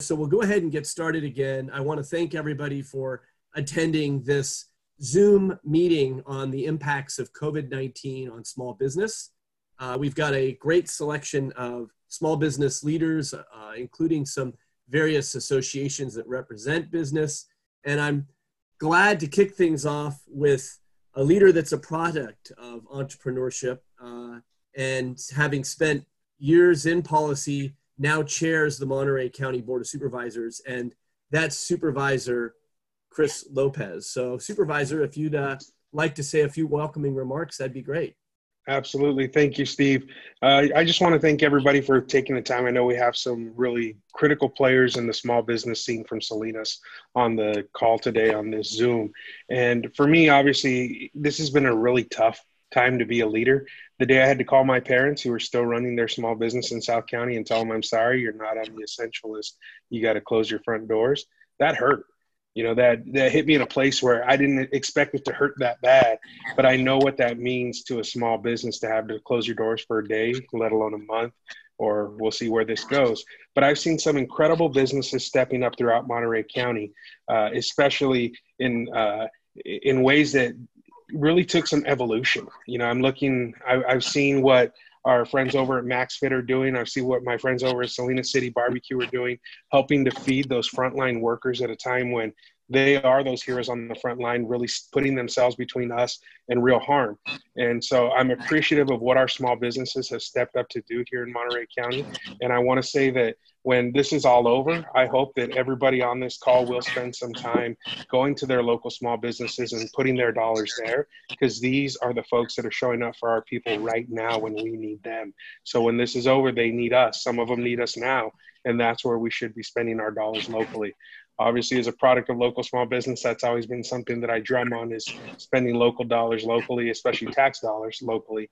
So we'll go ahead and get started again. I want to thank everybody for attending this Zoom meeting on the impacts of COVID-19 on small business. We've got a great selection of small business leaders, including some various associations that represent business. And I'm glad to kick things off with a leader that's a product of entrepreneurship and having spent years in policy, now chairs the Monterey County Board of Supervisors, and that's Supervisor Kris Lopez. So Supervisor, if you'd like to say a few welcoming remarks, that'd be great. Absolutely. Thank you, Steve. I just want to thank everybody for taking the time. I know we have some really critical players in the small business scene from Salinas on the call today on this Zoom. And for me, obviously, this has been a really tough time to be a leader. The day I had to call my parents who are still running their small business in South County and tell them, I'm sorry, you're not on the essential list. You got to close your front doors. That hurt. You know, that hit me in a place where I didn't expect it to hurt that bad, but I know what that means to a small business to have to close your doors for a day, let alone a month, or we'll see where this goes. But I've seen some incredible businesses stepping up throughout Monterey County, especially in ways that really took some evolution. You know, I've seen what our friends over at Max Fit are doing. I've seen what my friends over at Salinas City Barbecue are doing, helping to feed those frontline workers at a time when they are those heroes on the front line, really putting themselves between us and real harm. And so I'm appreciative of what our small businesses have stepped up to do here in Monterey County. And I want to say that when this is all over, I hope that everybody on this call will spend some time going to their local small businesses and putting their dollars there, because these are the folks that are showing up for our people right now when we need them. So when this is over, they need us. Some of them need us now, and that's where we should be spending our dollars locally. Obviously, as a product of local small business, that's always been something that I drum on, is spending local dollars locally, especially tax dollars locally.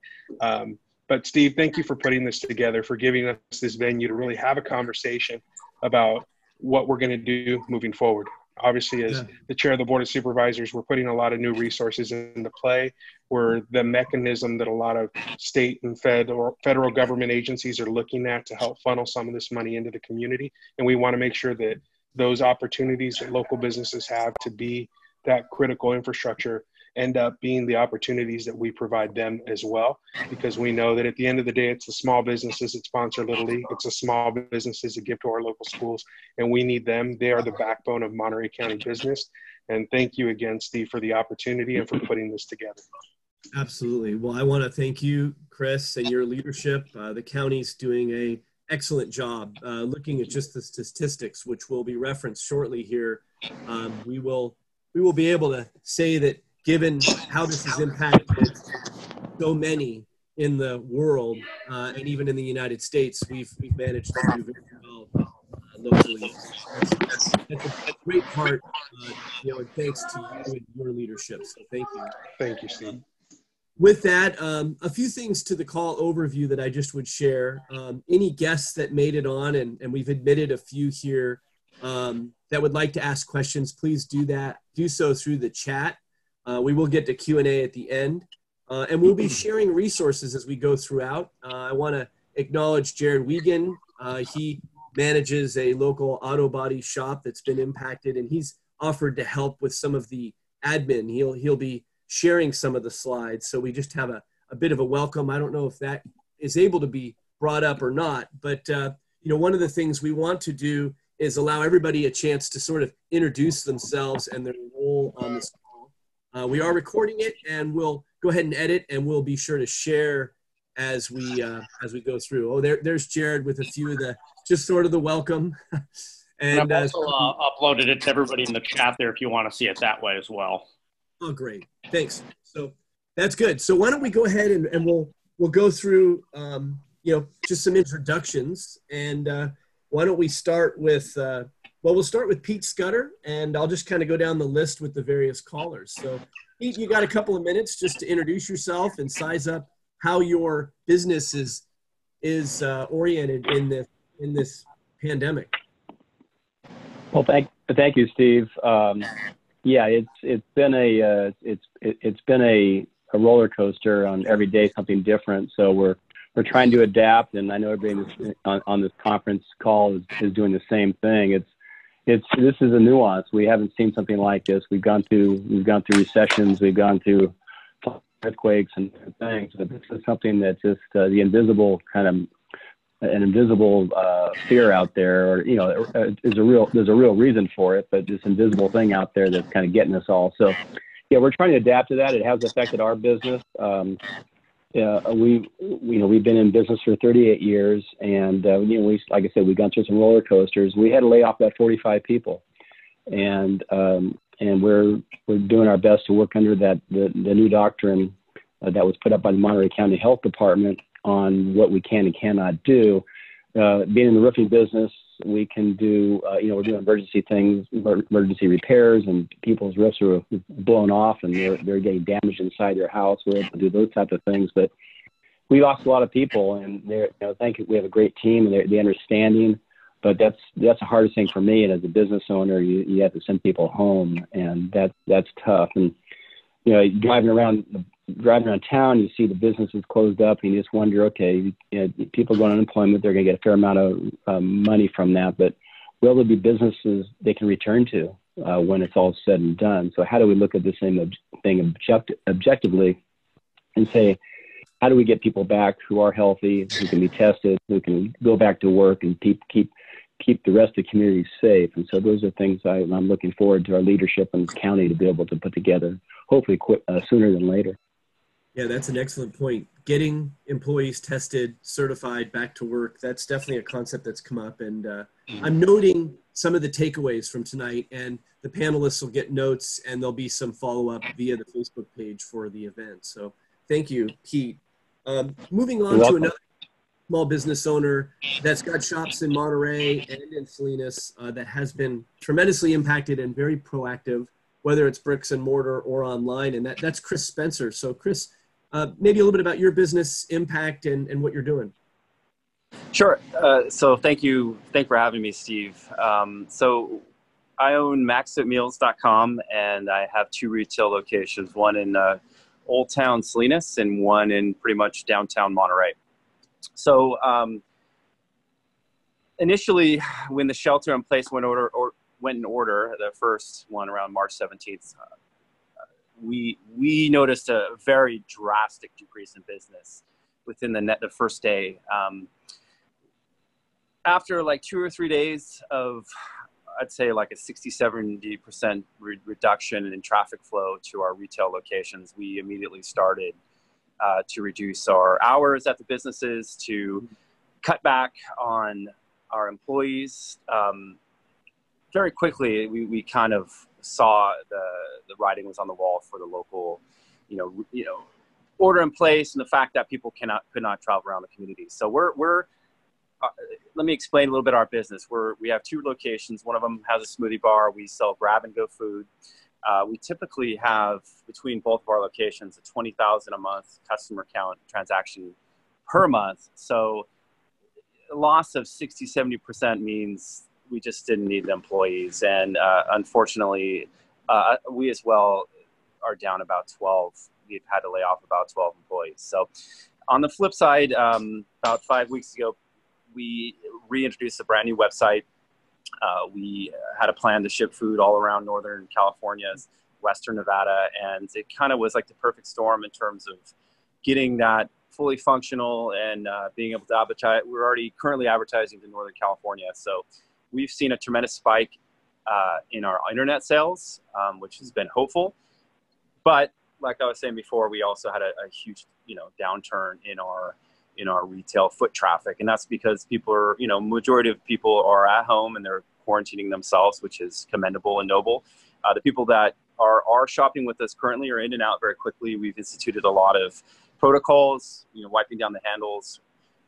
But Steve, thank you for putting this together, for giving us this venue to really have a conversation about what we're going to do moving forward. Obviously, as the chair of the Board of Supervisors, we're putting a lot of new resources into play. We're the mechanism that a lot of state and federal government agencies are looking at to help funnel some of this money into the community. And we want to make sure that those opportunities that local businesses have to be that critical infrastructure end up being the opportunities that we provide them as well, because we know that at the end of the day, it's the small businesses that sponsor Little League. It's the small businesses that give to our local schools, and we need them. They are the backbone of Monterey County business. And thank you again, Steve, for the opportunity and for putting this together. Absolutely. Well, I want to thank you, Kris, and your leadership. The county's doing an excellent job looking at just the statistics, which will be referenced shortly here. We will be able to say that, given how this has impacted so many in the world and even in the United States, we've managed to do very well locally. That's a great part, and thanks to you and your leadership. So thank you. Thank you, Steve. With that, a few things to the call overview that I just would share. Any guests that made it on, and we've admitted a few here that would like to ask questions, please do so through the chat. We will get to Q&A at the end, and we'll be sharing resources as we go throughout. I want to acknowledge Jared Wiegand. He manages a local auto body shop that's been impacted, and he's offered to help with some of the admin. He'll be sharing some of the slides, so we just have a bit of a welcome. I don't know if that is able to be brought up or not, but one of the things we want to do is allow everybody a chance to sort of introduce themselves and their role on this. We are recording it, and we'll go ahead and edit, and we'll be sure to share as we go through. Oh, there's Jared with a few of just sort of the welcome. And I've also uploaded it to everybody in the chat there if you want to see it that way as well. Oh, great. Thanks. So that's good. So why don't we go ahead and we'll go through just some introductions, and why don't we start with we'll start with Pete Scudder, and I'll just kind of go down the list with the various callers. So, Pete, you got a couple of minutes just to introduce yourself and size up how your business is oriented in this pandemic. Well, thank you, Steve. Yeah, it's been a roller coaster on every day, something different. So we're we're trying to adapt, and I know everybody on this conference call is doing the same thing. This is a nuance. We haven't seen something like this. We've gone through recessions, we've gone through earthquakes and things, but this is something that's just the invisible kind of an invisible fear out there, or there's a real reason for it, but this invisible thing out there that's kind of getting us all. So yeah, we're trying to adapt to that. It has affected our business. We've been in business for 38 years, and like I said, we've gone through some roller coasters. We had to lay off about 45 people, and we're doing our best to work under the new doctrine that was put up by the Monterey County Health Department on what we can and cannot do. Being in the roofing business, we can do, we're doing emergency things, emergency repairs, and people's roofs are blown off and they're getting damaged inside their house. We're able to do those types of things. But we lost a lot of people, and thank you. We have a great team and the understanding, but that's the hardest thing for me. And as a business owner, you have to send people home, and that's tough. And, driving around town, you see the businesses closed up, and you just wonder, okay, people going on unemployment, they're going to get a fair amount of money from that, but will there be businesses they can return to when it's all said and done? So how do we look at this same thing objectively and say, how do we get people back who are healthy, who can be tested, who can go back to work and keep the rest of the community safe? And so those are things I'm looking forward to our leadership in the county to be able to put together, hopefully sooner than later. Yeah, that's an excellent point. Getting employees tested, certified, back to work, that's definitely a concept that's come up. And I'm noting some of the takeaways from tonight, and the panelists will get notes, and there'll be some follow-up via the Facebook page for the event. So thank you, Pete. Moving on to another small business owner that's got shops in Monterey and in Salinas that has been tremendously impacted and very proactive, whether it's bricks and mortar or online, and that's Kris Spencer. So Kris, maybe a little bit about your business impact and what you're doing. Sure. So thank you for having me, Steve. So I own maxitmeals.com, and I have 2 retail locations, one in Old Town Salinas and one in pretty much downtown Monterey. So initially, when the shelter in place went in order, the first one around March 17th, we noticed a very drastic decrease in business within the first day. After like 2 or 3 days of, I'd say like a 60-70% reduction in traffic flow to our retail locations, we immediately started to reduce our hours at the businesses, to cut back on our employees. Very quickly, we kind of saw the writing was on the wall for the local, order in place, and the fact that people could not travel around the community. So we're let me explain a little bit our business. We have 2 locations. One of them has a smoothie bar. We sell grab and go food. We typically have, between both of our locations, a 20,000 a month customer count transaction per month. So a loss of 60-70% means we just didn't need the employees. And unfortunately, we as well are down about 12. We've had to lay off about 12 employees. So on the flip side, about 5 weeks ago, we reintroduced a brand new website. We had a plan to ship food all around Northern California, Western Nevada, and it kind of was like the perfect storm in terms of getting that fully functional and being able to advertise. We're already currently advertising to Northern California. So we've seen a tremendous spike in our internet sales, which has been hopeful. But like I was saying before, we also had a huge, downturn in our retail foot traffic. And that's because people are, majority of people are at home and they're quarantining themselves, which is commendable and noble. The people that are shopping with us currently are in and out very quickly. We've instituted a lot of protocols, wiping down the handles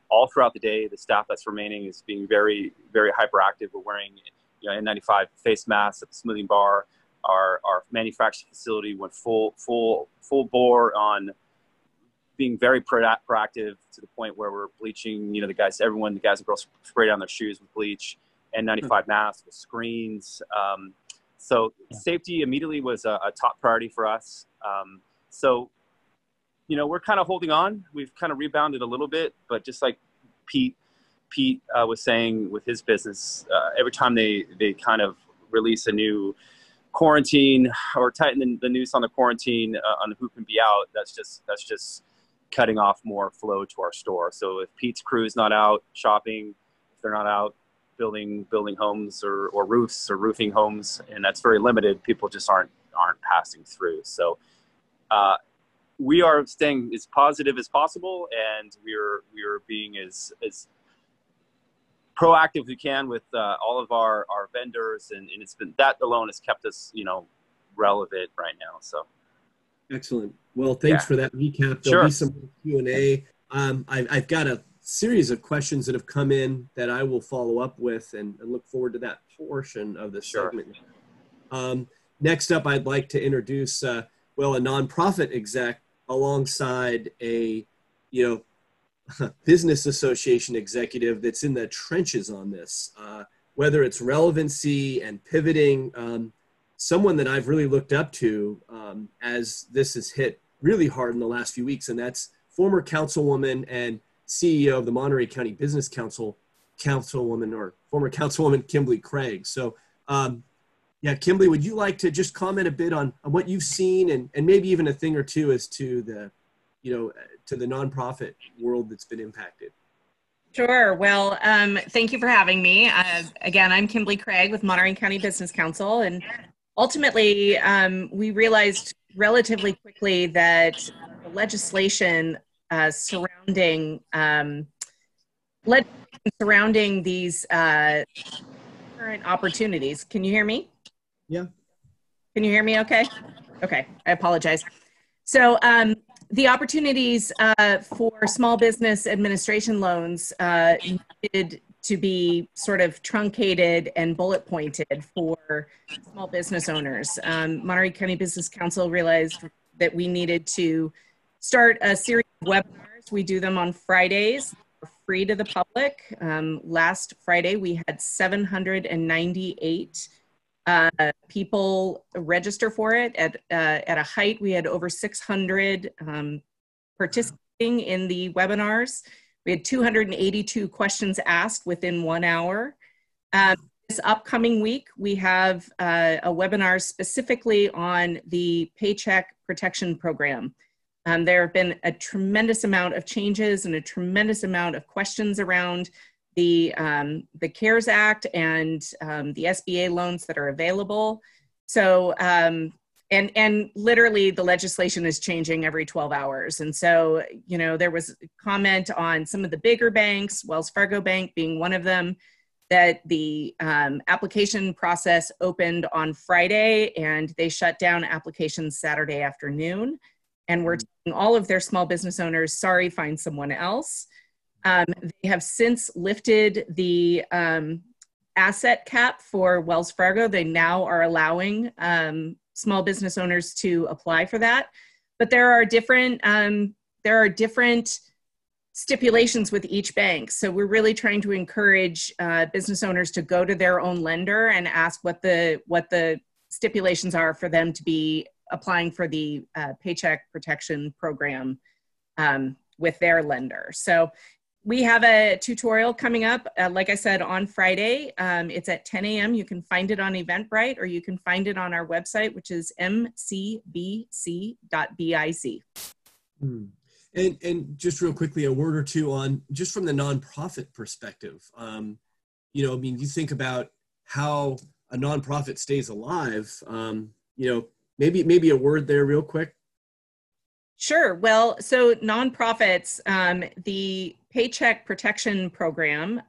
all throughout the day. The staff that's remaining is being very, very hyperactive. We're wearing, N95 face masks at the smoothie bar. Our manufacturing facility went full bore on being very proactive, to the point where we're bleaching, the guys and girls spray down their shoes with bleach, N95 masks with screens. So safety immediately was a top priority for us. So we're kind of holding on. We've kind of rebounded a little bit, but just like Pete was saying with his business, every time they kind of release a new quarantine or tighten the noose on the quarantine on who can be out, that's just cutting off more flow to our store. So if Pete's crew is not out shopping, if they're not out building homes or roofs or roofing homes, and that's very limited, people just aren't passing through. So we are staying as positive as possible, and we are being as proactive as we can with all of our vendors, and it's been, that alone has kept us relevant right now. So excellent. Well, thanks for that recap. There'll be some Q&A. I've got a series of questions that have come in that I will follow up with, and look forward to that portion of the segment. Next up, I'd like to introduce a nonprofit exec alongside a business association executive that's in the trenches on this, whether it's relevancy and pivoting. Someone that I've really looked up to as this has hit really hard in the last few weeks, and that's former councilwoman and CEO of the Monterey County Business Council, former councilwoman Kimberly Craig. So, Kimberly, would you like to just comment a bit on what you've seen, and maybe even a thing or two as to the, to the nonprofit world that's been impacted? Sure. Well, thank you for having me. Again, I'm Kimberly Craig with Monterey County Business Council, and ultimately, we realized relatively quickly that the legislation surrounding these current opportunities. Can you hear me? Yeah. Can you hear me okay? Okay, I apologize. So the opportunities for small business administration loans needed to be sort of truncated and bullet pointed for small business owners. Monterey County Business Council realized that we needed to start a series of webinars. We do them on Fridays. They're free to the public. Last Friday, we had 798 people register for it. At a height, we had over 600 participating in the webinars. We had 282 questions asked within 1 hour. This upcoming week, we have a webinar specifically on the Paycheck Protection Program. There have been a tremendous amount of changes and a tremendous amount of questions around the CARES Act and the SBA loans that are available. So, and literally the legislation is changing every 12 hours. And so, there was a comment on some of the bigger banks, Wells Fargo Bank being one of them, that the application process opened on Friday and they shut down applications Saturday afternoon. And we're telling all of their small business owners, sorry, find someone else. They have since lifted the asset cap for Wells Fargo. They now are allowing small business owners to apply for that. But there are different stipulations with each bank. So we're really trying to encourage business owners to go to their own lender and ask what the stipulations are for them to be applying for the Paycheck Protection Program with their lender. So we have a tutorial coming up, like I said, on Friday. It's at 10 a.m. You can find it on Eventbrite, or you can find it on our website, which is mcbc.biz. And just real quickly, a word or two on just from the nonprofit perspective. You think about how a nonprofit stays alive. Maybe a word there real quick. Sure. Well, so nonprofits, the Paycheck Protection Program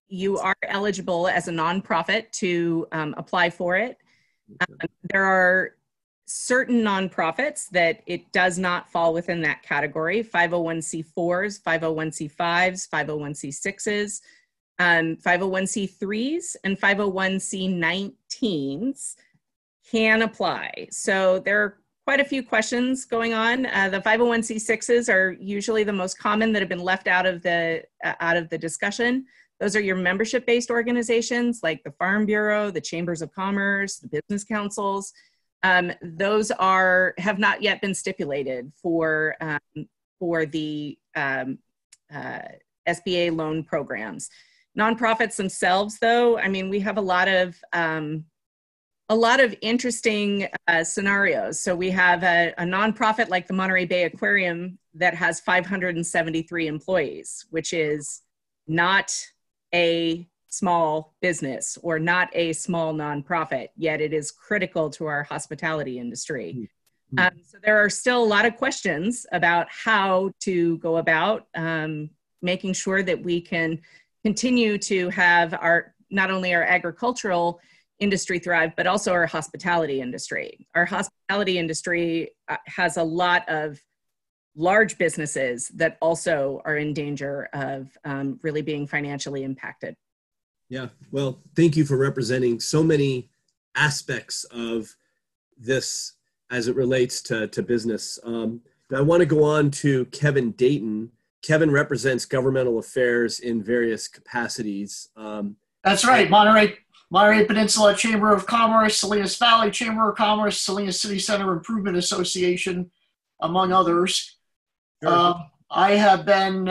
you are eligible as a nonprofit to apply for it. There are certain nonprofits that it does not fall within that category: 501c4s, 501c5s, 501c6s, 501c3s, and 501c19s can apply. So there are quite a few questions going on. The 501c6s are usually the most common that have been left out of the discussion. Those are your membership-based organizations like the Farm Bureau, the Chambers of Commerce, the business councils. Those have not yet been stipulated for the SBA loan programs. Nonprofits themselves, though, I mean, we have a lot of interesting scenarios. So we have a nonprofit like the Monterey Bay Aquarium that has 573 employees, which is not a small business or not a small nonprofit, yet it is critical to our hospitality industry. So there are still a lot of questions about how to go about making sure that we can continue to have not only our agricultural industry thrive, but also our hospitality industry. Our hospitality industry has a lot of large businesses that also are in danger of really being financially impacted. Yeah, well, thank you for representing so many aspects of this as it relates to business. I want to go on to Kevin Dayton. Kevin represents governmental affairs in various capacities. That's right, Monterey Peninsula Chamber of Commerce, Salinas Valley Chamber of Commerce, Salinas City Center Improvement Association, among others. Sure. I have been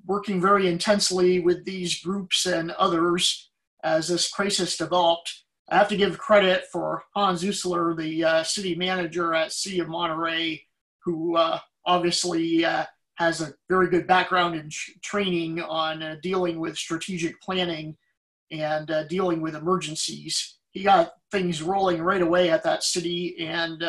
working very intensely with these groups and others as this crisis developed. I have to give credit for Hans Usler, the city manager at City of Monterey, who obviously has a very good background in training on dealing with strategic planning and dealing with emergencies. He got things rolling right away at that city, and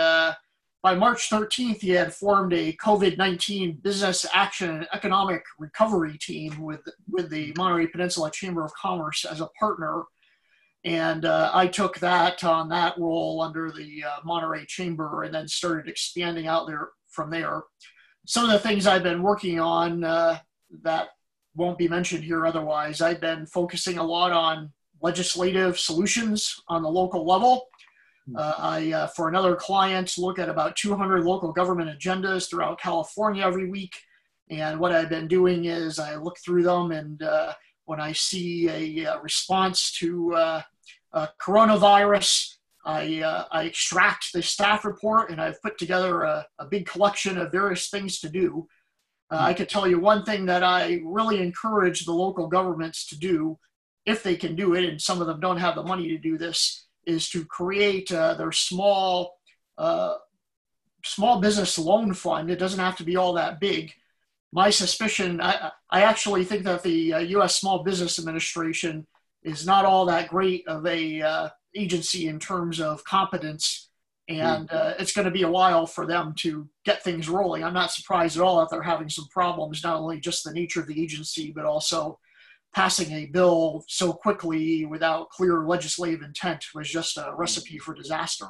by March 13th, he had formed a COVID-19 business action and economic recovery team with the Monterey Peninsula Chamber of Commerce as a partner. And I took that on that role under the Monterey Chamber and then started expanding out there from there. Some of the things I've been working on that won't be mentioned here otherwise, I've been focusing a lot on legislative solutions on the local level. I, for another client, look at about 200 local government agendas throughout California every week. And what I've been doing is I look through them, and when I see a response to coronavirus, I extract the staff report, and I've put together a big collection of various things to do. I could tell you one thing that I really encourage the local governments to do, if they can do it, and some of them don't have the money to do this, is to create their small business loan fund. It doesn't have to be all that big. My suspicion, I actually think that the U.S. Small Business Administration is not all that great of a agency in terms of competence, and it's going to be a while for them to get things rolling. I'm not surprised at all that they're having some problems, not only just the nature of the agency, but also passing a bill so quickly without clear legislative intent was just a recipe for disaster.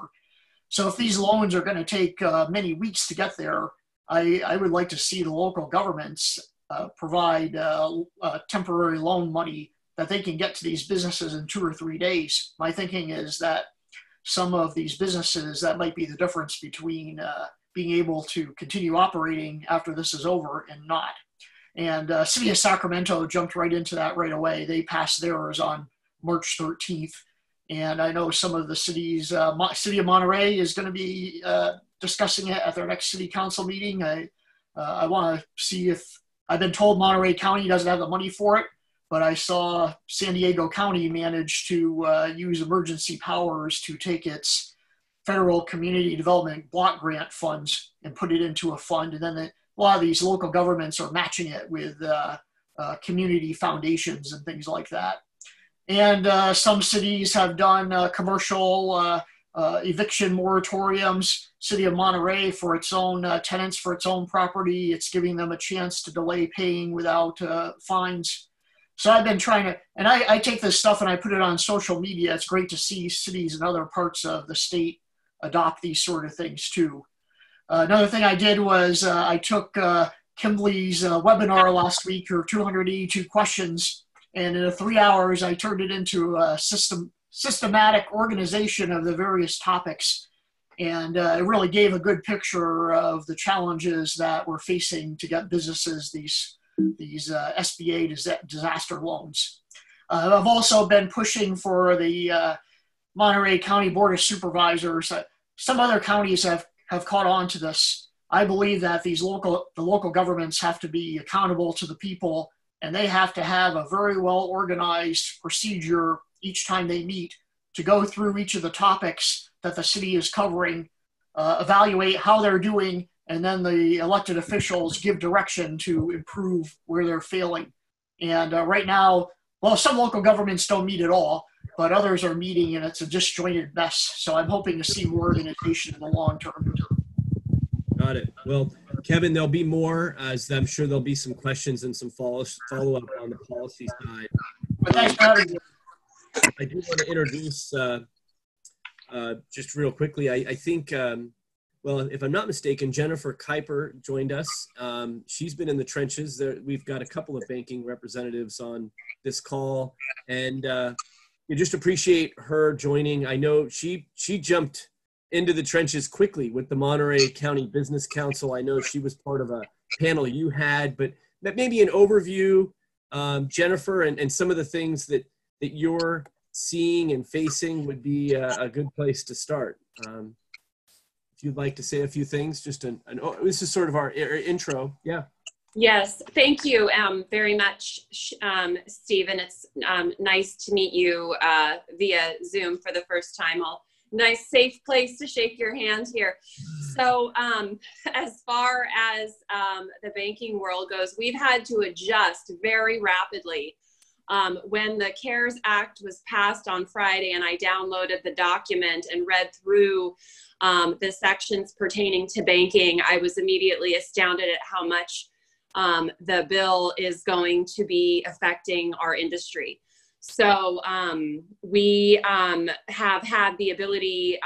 So if these loans are going to take many weeks to get there, I would like to see the local governments provide temporary loan money that they can get to these businesses in 2 or 3 days. My thinking is that some of these businesses, that might be the difference between being able to continue operating after this is over and not. And City of Sacramento jumped right into that right away. They passed theirs on March 13th. And I know some of the cities, City of Monterey is going to be discussing it at their next city council meeting. I want to see if, I've been told Monterey County doesn't have the money for it, but I saw San Diego County manage to use emergency powers to take its federal community development block grant funds and put it into a fund. And then a lot of these local governments are matching it with community foundations and things like that. And some cities have done commercial eviction moratoriums. City of Monterey, for its own tenants, for its own property, it's giving them a chance to delay paying without fines. So I've been trying to, and I take this stuff and I put it on social media. It's great to see cities in other parts of the state adopt these sort of things too. Another thing I did was I took Kimberly's webinar last week, her 282 questions, and in 3 hours I turned it into a systematic organization of the various topics. And it really gave a good picture of the challenges that we're facing to get businesses these SBA disaster loans. I've also been pushing for the Monterey County Board of Supervisors. some other counties have caught on to this. I believe that the local governments have to be accountable to the people, and they have to have a very well organized procedure each time they meet to go through each of the topics that the city is covering, evaluate how they're doing, and then the elected officials give direction to improve where they're failing. And right now, well, some local governments don't meet at all, but others are meeting, and it's a disjointed mess. So I'm hoping to see more organization in the long term. Got it. Well, Kevin, there'll be more, as I'm sure there'll be some questions and some follow-up on the policy side. But thanks for having me. I do want to introduce, just real quickly, I think, well, if I'm not mistaken, Jennifer Kuyper joined us. She's been in the trenches. We've got a couple of banking representatives on this call, and you just appreciate her joining. I know she jumped into the trenches quickly with the Monterey County Business Council. I know she was part of a panel you had, but maybe an overview, Jennifer, and some of the things that you're seeing and facing would be a good place to start. If you'd like to say a few things, just this is sort of our intro. Yeah. Yes, thank you very much, Stephen. It's nice to meet you via Zoom for the first time. Nice, safe place to shake your hand here. So as far as the banking world goes, we've had to adjust very rapidly. When the CARES Act was passed on Friday and I downloaded the document and read through the sections pertaining to banking, I was immediately astounded at how much the bill is going to be affecting our industry. So we have had the ability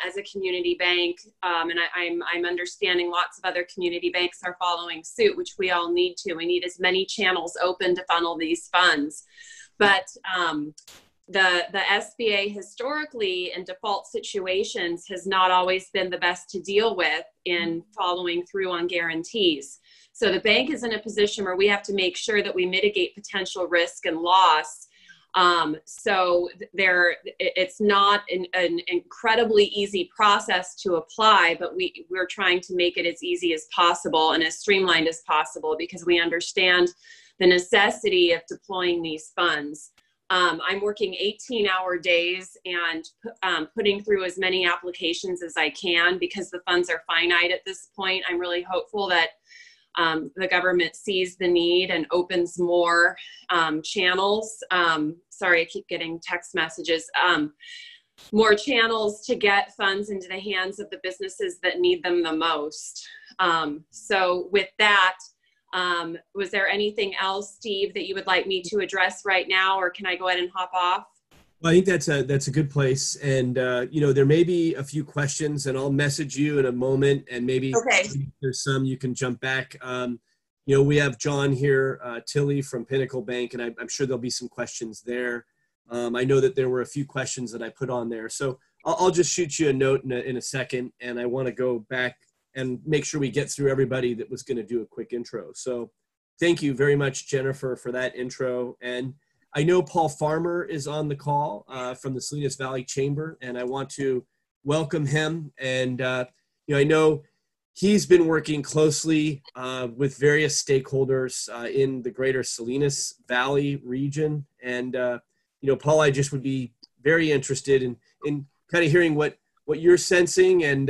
as a community bank, and I'm understanding lots of other community banks are following suit, which we all need to. We need as many channels open to funnel these funds. But the SBA historically in default situations has not always been the best to deal with in following through on guarantees. So the bank is in a position where we have to make sure that we mitigate potential risk and loss. So it's not an incredibly easy process to apply, but we're trying to make it as easy as possible and as streamlined as possible because we understand the necessity of deploying these funds. I'm working 18-hour days and putting through as many applications as I can because the funds are finite at this point. I'm really hopeful that the government sees the need and opens more channels. Sorry, I keep getting text messages. More channels to get funds into the hands of the businesses that need them the most. So with that, was there anything else, Steve, that you would like me to address right now, or can I go ahead and hop off? Well, I think that's a good place, and you know, there may be a few questions, and I'll message you in a moment, and maybe there's some you can jump back. You know, we have John here, Tilly from Pinnacle Bank, and I'm sure there'll be some questions there. I know that there were a few questions that I put on there, so I'll just shoot you a note in a second, and I want to go back and make sure we get through everybody that was going to do a quick intro. So thank you very much, Jennifer, for that intro. And I know Paul Farmer is on the call from the Salinas Valley Chamber, and I want to welcome him. And you know, I know he's been working closely with various stakeholders in the greater Salinas Valley region. And you know, Paul, I just would be very interested in kind of hearing what you're sensing and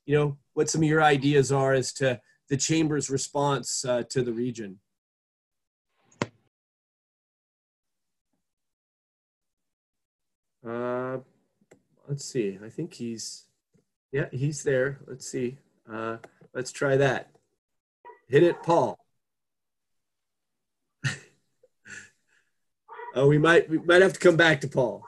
you know, what some of your ideas are as to the Chamber's response to the region. Let's see. I think he's there. Let's see. Let's try that. Hit it, Paul. Oh, we might have to come back to Paul.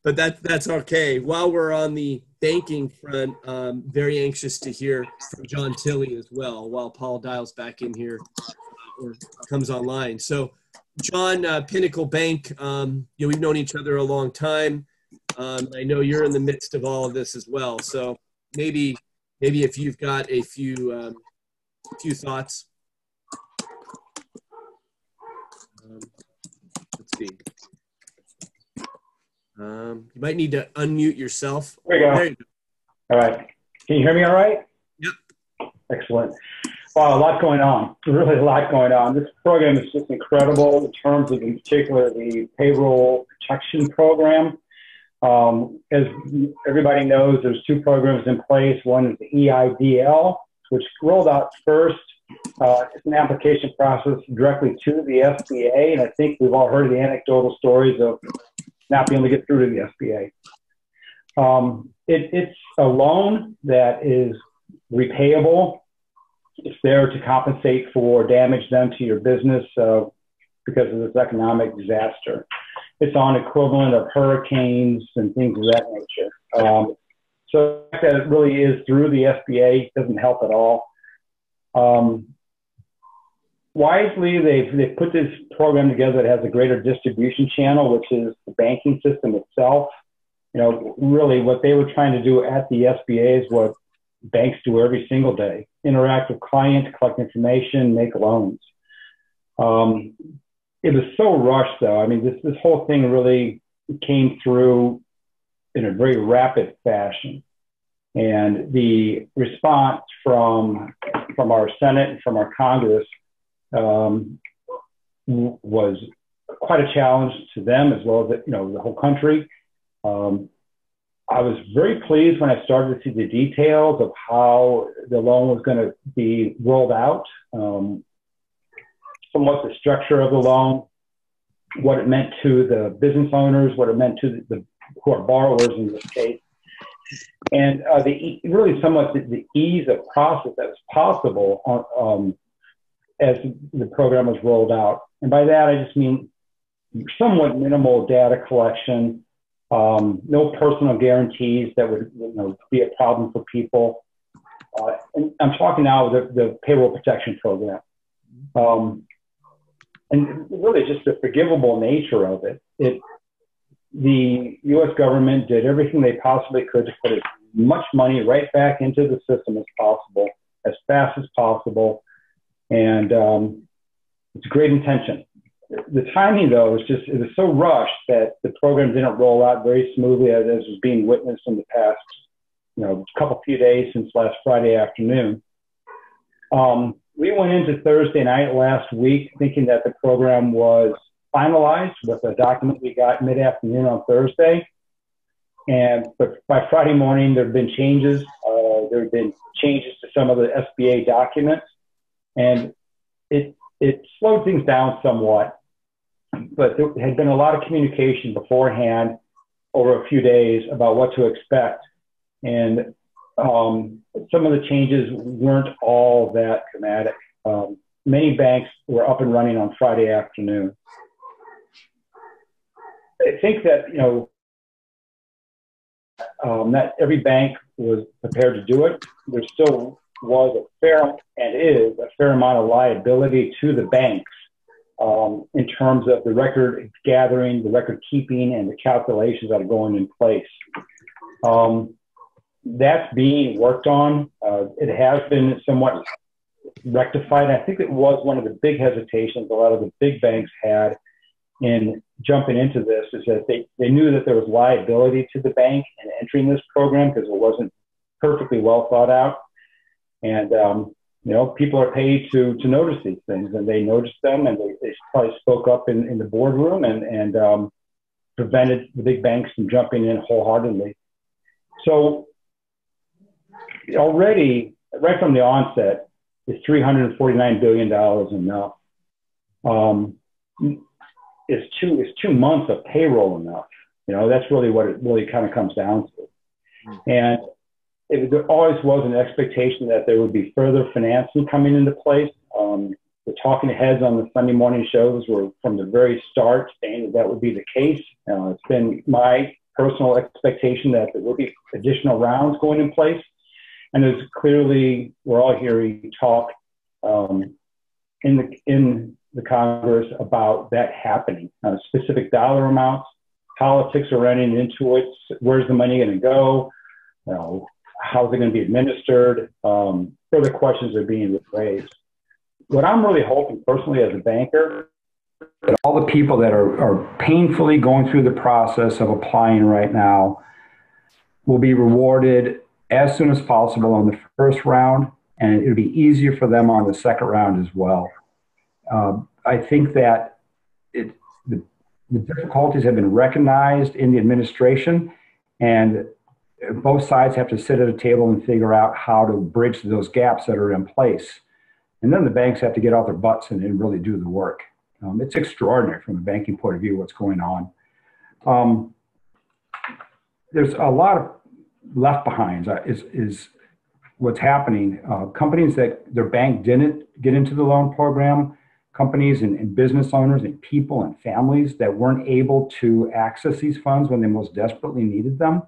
But that's okay. While we're on the banking front, very anxious to hear from John Tilley as well, while Paul dials back in here or comes online. So John, Pinnacle Bank, you know, we've known each other a long time. I know you're in the midst of all of this as well. So maybe if you've got a few thoughts. Let's see. You might need to unmute yourself. There you go. There you go. All right. Can you hear me all right? Yep. Excellent. Wow, a lot going on. Really a lot going on. This program is just incredible in terms of, in particular, the payroll protection program. As everybody knows, there's two programs in place. One is the EIDL, which rolled out first. It's an application process directly to the SBA, and I think we've all heard the anecdotal stories of not being able to get through to the SBA. It's a loan that is repayable. It's there to compensate for damage done to your business because of this economic disaster. It's on equivalent of hurricanes and things of that nature. So the fact that it really is through the SBA doesn't help at all. Wisely, they've put this program together that has a greater distribution channel, which is the banking system itself. You know, really what they were trying to do at the SBA is what banks do every single day: interact with clients, collect information, make loans. It was so rushed, though. I mean, this whole thing really came through in a very rapid fashion, and the response from our Senate and from our Congress was quite a challenge to them, as well as the whole country. I was very pleased when I started to see the details of how the loan was going to be rolled out, somewhat the structure of the loan, what it meant to the business owners, what it meant to the who are borrowers in this case, and really somewhat the ease of process that was possible as the program was rolled out. And by that, I just mean somewhat minimal data collection, no personal guarantees that would be a problem for people. And I'm talking now the payroll protection program. And really just the forgivable nature of it. The U.S. government did everything they possibly could to put as much money right back into the system as possible, as fast as possible. And it's a great intention. The timing, though, it was so rushed that the program didn't roll out very smoothly as was being witnessed in the past, few days since last Friday afternoon. We went into Thursday night last week thinking that the program was finalized with a document we got mid-afternoon on Thursday. But by Friday morning, there have been changes. There have been changes to some of the SBA documents, and it slowed things down somewhat. But there had been a lot of communication beforehand over a few days about what to expect. And some of the changes weren't all that dramatic. Many banks were up and running on Friday afternoon. I think that, not every bank was prepared to do it. There still was is a fair amount of liability to the banks in terms of the record gathering, the record keeping, and the calculations that are going in place. That's being worked on. It has been somewhat rectified. I think it was one of the big hesitations a lot of the big banks had in jumping into this, is that they knew that there was liability to the bank in entering this program because it wasn't perfectly well thought out. And, people are paid to notice these things, and they noticed them, and they probably spoke up in the boardroom and prevented the big banks from jumping in wholeheartedly. So already, right from the onset, is $349 billion enough? Is 2 months of payroll enough? That's really what it really kind of comes down to. And there always was an expectation that there would be further financing coming into place. The talking heads on the Sunday morning shows were from the very start saying that would be the case. It's been my personal expectation that there will be additional rounds going in place. And there's clearly, we're all hearing talk in the Congress about that happening. Specific dollar amounts, politics are running into it. Where's the money going to go? How's it going to be administered? Further questions are being raised. What I'm really hoping personally as a banker that all the people that are painfully going through the process of applying right now will be rewarded as soon as possible on the first round, and it'll be easier for them on the second round as well. I think that the difficulties have been recognized in the administration, and both sides have to sit at a table and figure out how to bridge those gaps that are in place. And then the banks have to get off their butts and really do the work. It's extraordinary from a banking point of view what's going on. There's a lot of left behinds is what's happening. Companies that their bank didn't get into the loan program, companies and business owners and people and families that weren't able to access these funds when they most desperately needed them,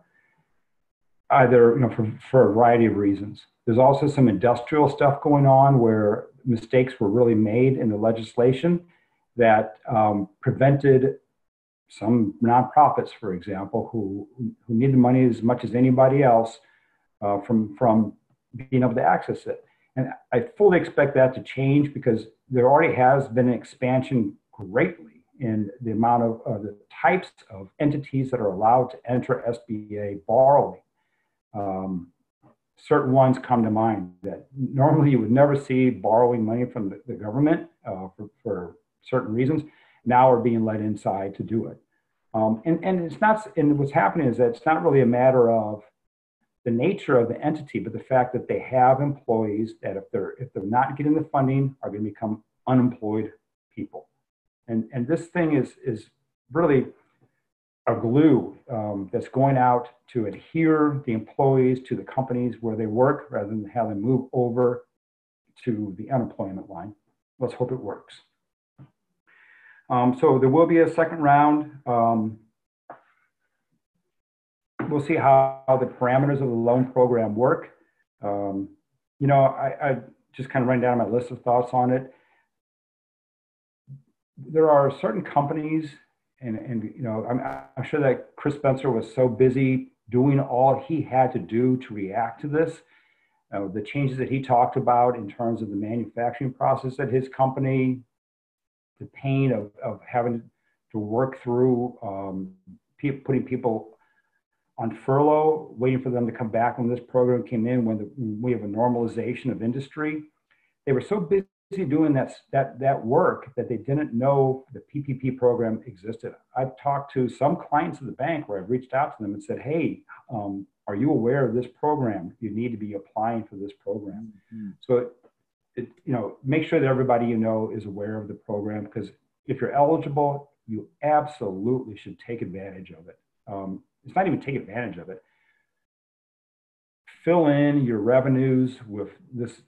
either for a variety of reasons. There's also some industrial stuff going on where mistakes were really made in the legislation that prevented some nonprofits, for example, who need the money as much as anybody else from being able to access it. And I fully expect that to change because there already has been an expansion greatly in the amount of the types of entities that are allowed to enter SBA borrowing. Certain ones come to mind that normally you would never see borrowing money from the government for certain reasons, now are being let inside to do it. And it's not, and what's happening is that it's not really a matter of the nature of the entity, but the fact that they have employees that if they're not getting the funding are going to become unemployed people. And this thing is really a glue that's going out to adhere the employees to the companies where they work rather than have them move over to the unemployment line. Let's hope it works. So there will be a second round. We'll see how the parameters of the loan program work. I just kind of run down my list of thoughts on it. There are certain companies, and I'm sure that Kris Spencer was so busy doing all he had to do to react to this. The changes that he talked about in terms of the manufacturing process at his company, the pain of having to work through putting people on furlough, waiting for them to come back when this program came in, when we have a normalization of industry. They were so busy doing that work that they didn't know the PPP program existed. I've talked to some clients of the bank where I've reached out to them and said, hey, are you aware of this program? You need to be applying for this program. Mm-hmm. So make sure that everybody is aware of the program, because if you're eligible, you absolutely should take advantage of it. It's not even take advantage of it. Fill in your revenues with this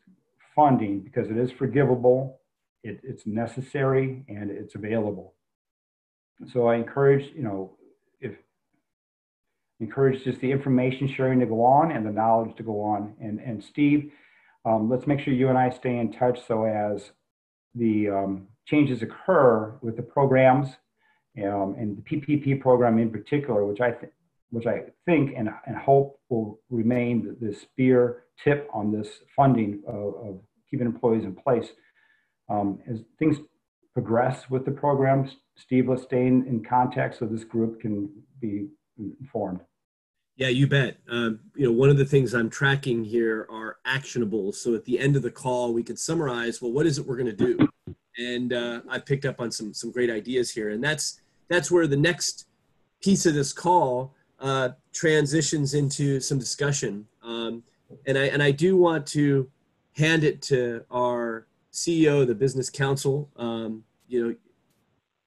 funding because it is forgivable, it's necessary, and it's available. So I encourage, encourage just the information sharing to go on and the knowledge to go on. And Steve, let's make sure you and I stay in touch so as the changes occur with the programs and the PPP program in particular, which I think and hope will remain the spear tip on this funding of keeping employees in place. As things progress with the programs, Steve, let's stay in contact so this group can be informed. Yeah, you bet. One of the things I'm tracking here are actionables. So at the end of the call, we could summarize, well, what is it we're going to do? And I picked up on some great ideas here. And that's where the next piece of this call transitions into some discussion. And I do want to hand it to our CEO, the Business Council,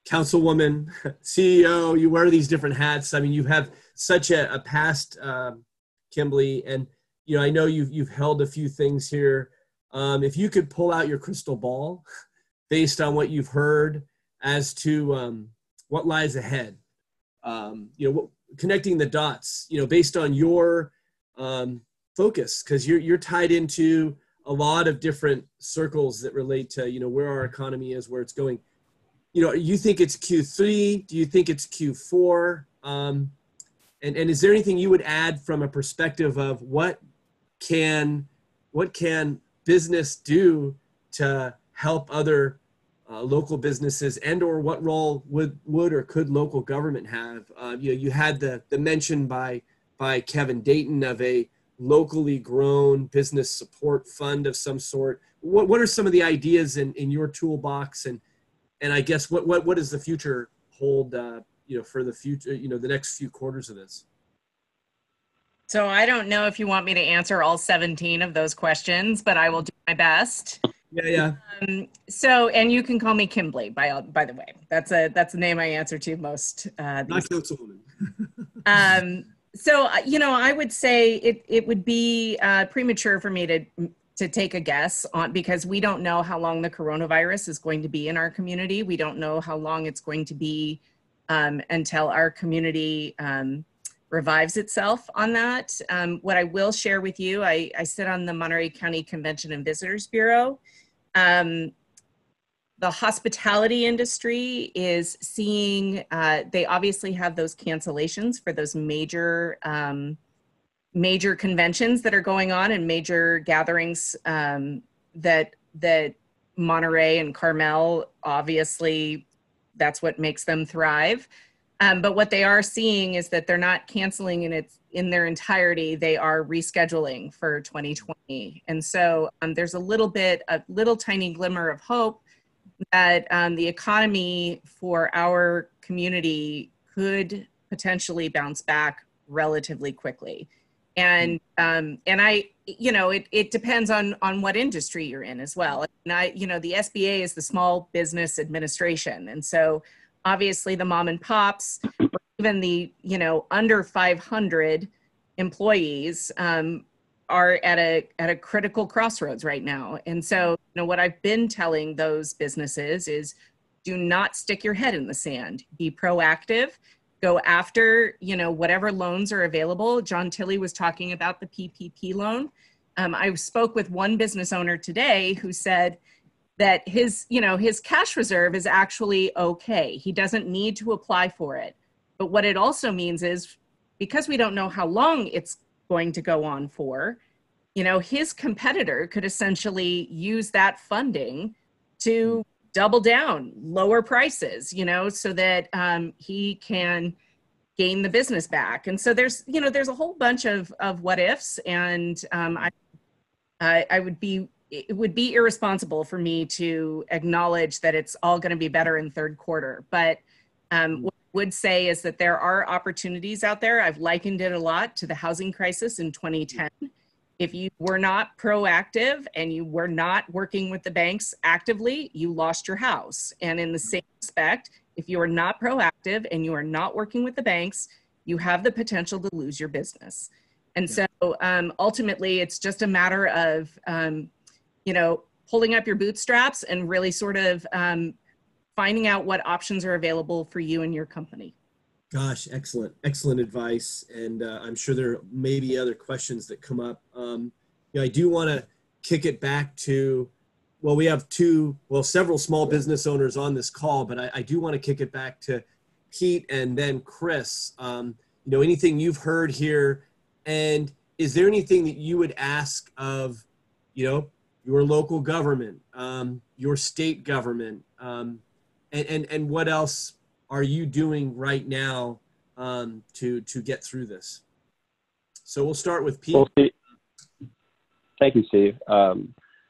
Councilwoman, CEO, you wear these different hats. I mean, you have such a past, Kimberly, and I know you've held a few things here. If you could pull out your crystal ball based on what you've heard as to what lies ahead, connecting the dots, based on your focus, because you're tied into a lot of different circles that relate to where our economy is, where it's going. You think it's Q3? Do you think it's Q4? And is there anything you would add from a perspective of what can business do to help other local businesses, and or what role would or could local government have? You had the mention by Kevin Dayton of a locally grown business support fund of some sort. What are some of the ideas in your toolbox, and I guess what does the future hold for the future, the next few quarters of this? So I don't know if you want me to answer all 17 of those questions, but I will do my best. Yeah. So, and you can call me Kimberly, by the way. That's the name I answer to most. Not Councilwoman. So, I would say it would be premature for me to take a guess on, because we don't know how long the coronavirus is going to be in our community. We don't know how long it's going to be until our community revives itself on that. What I will share with you, I sit on the Monterey County Convention and Visitors Bureau. The hospitality industry is seeing, they obviously have those cancellations for those major conventions that are going on, and major gatherings that Monterey and Carmel, obviously, that's what makes them thrive. But what they are seeing is that they're not canceling in their entirety. They are rescheduling for 2020. And so there's a little tiny glimmer of hope that the economy for our community could potentially bounce back relatively quickly. And it depends on what industry you're in as well. And the SBA is the Small Business Administration. And so obviously the mom and pops, or even the, under 500 employees are at a critical crossroads right now. And so, what I've been telling those businesses is, do not stick your head in the sand. Be proactive. Go after, whatever loans are available. John Tilley was talking about the PPP loan. I spoke with one business owner today who said that his cash reserve is actually okay. He doesn't need to apply for it. But what it also means is, because we don't know how long it's going to go on for, his competitor could essentially use that funding to double down, lower prices, so that he can gain the business back. And so there's a whole bunch of what ifs, and it would be irresponsible for me to acknowledge that it's all going to be better in third quarter. But what I would say is that there are opportunities out there. I've likened it a lot to the housing crisis in 2010. If you were not proactive and you were not working with the banks actively, you lost your house. And in the same respect, if you are not proactive and you are not working with the banks, you have the potential to lose your business. And so ultimately, it's just a matter of pulling up your bootstraps and really sort of finding out what options are available for you and your company. Gosh, excellent advice. And I'm sure there may be other questions that come up. I do want to kick it back to, we have several small business owners on this call, but I do want to kick it back to Pete and then Kris. Anything you've heard here, and is there anything that you would ask of, your local government, your state government, and what else are you doing right now to get through this? So we'll start with Pete. Well, thank you, Steve. A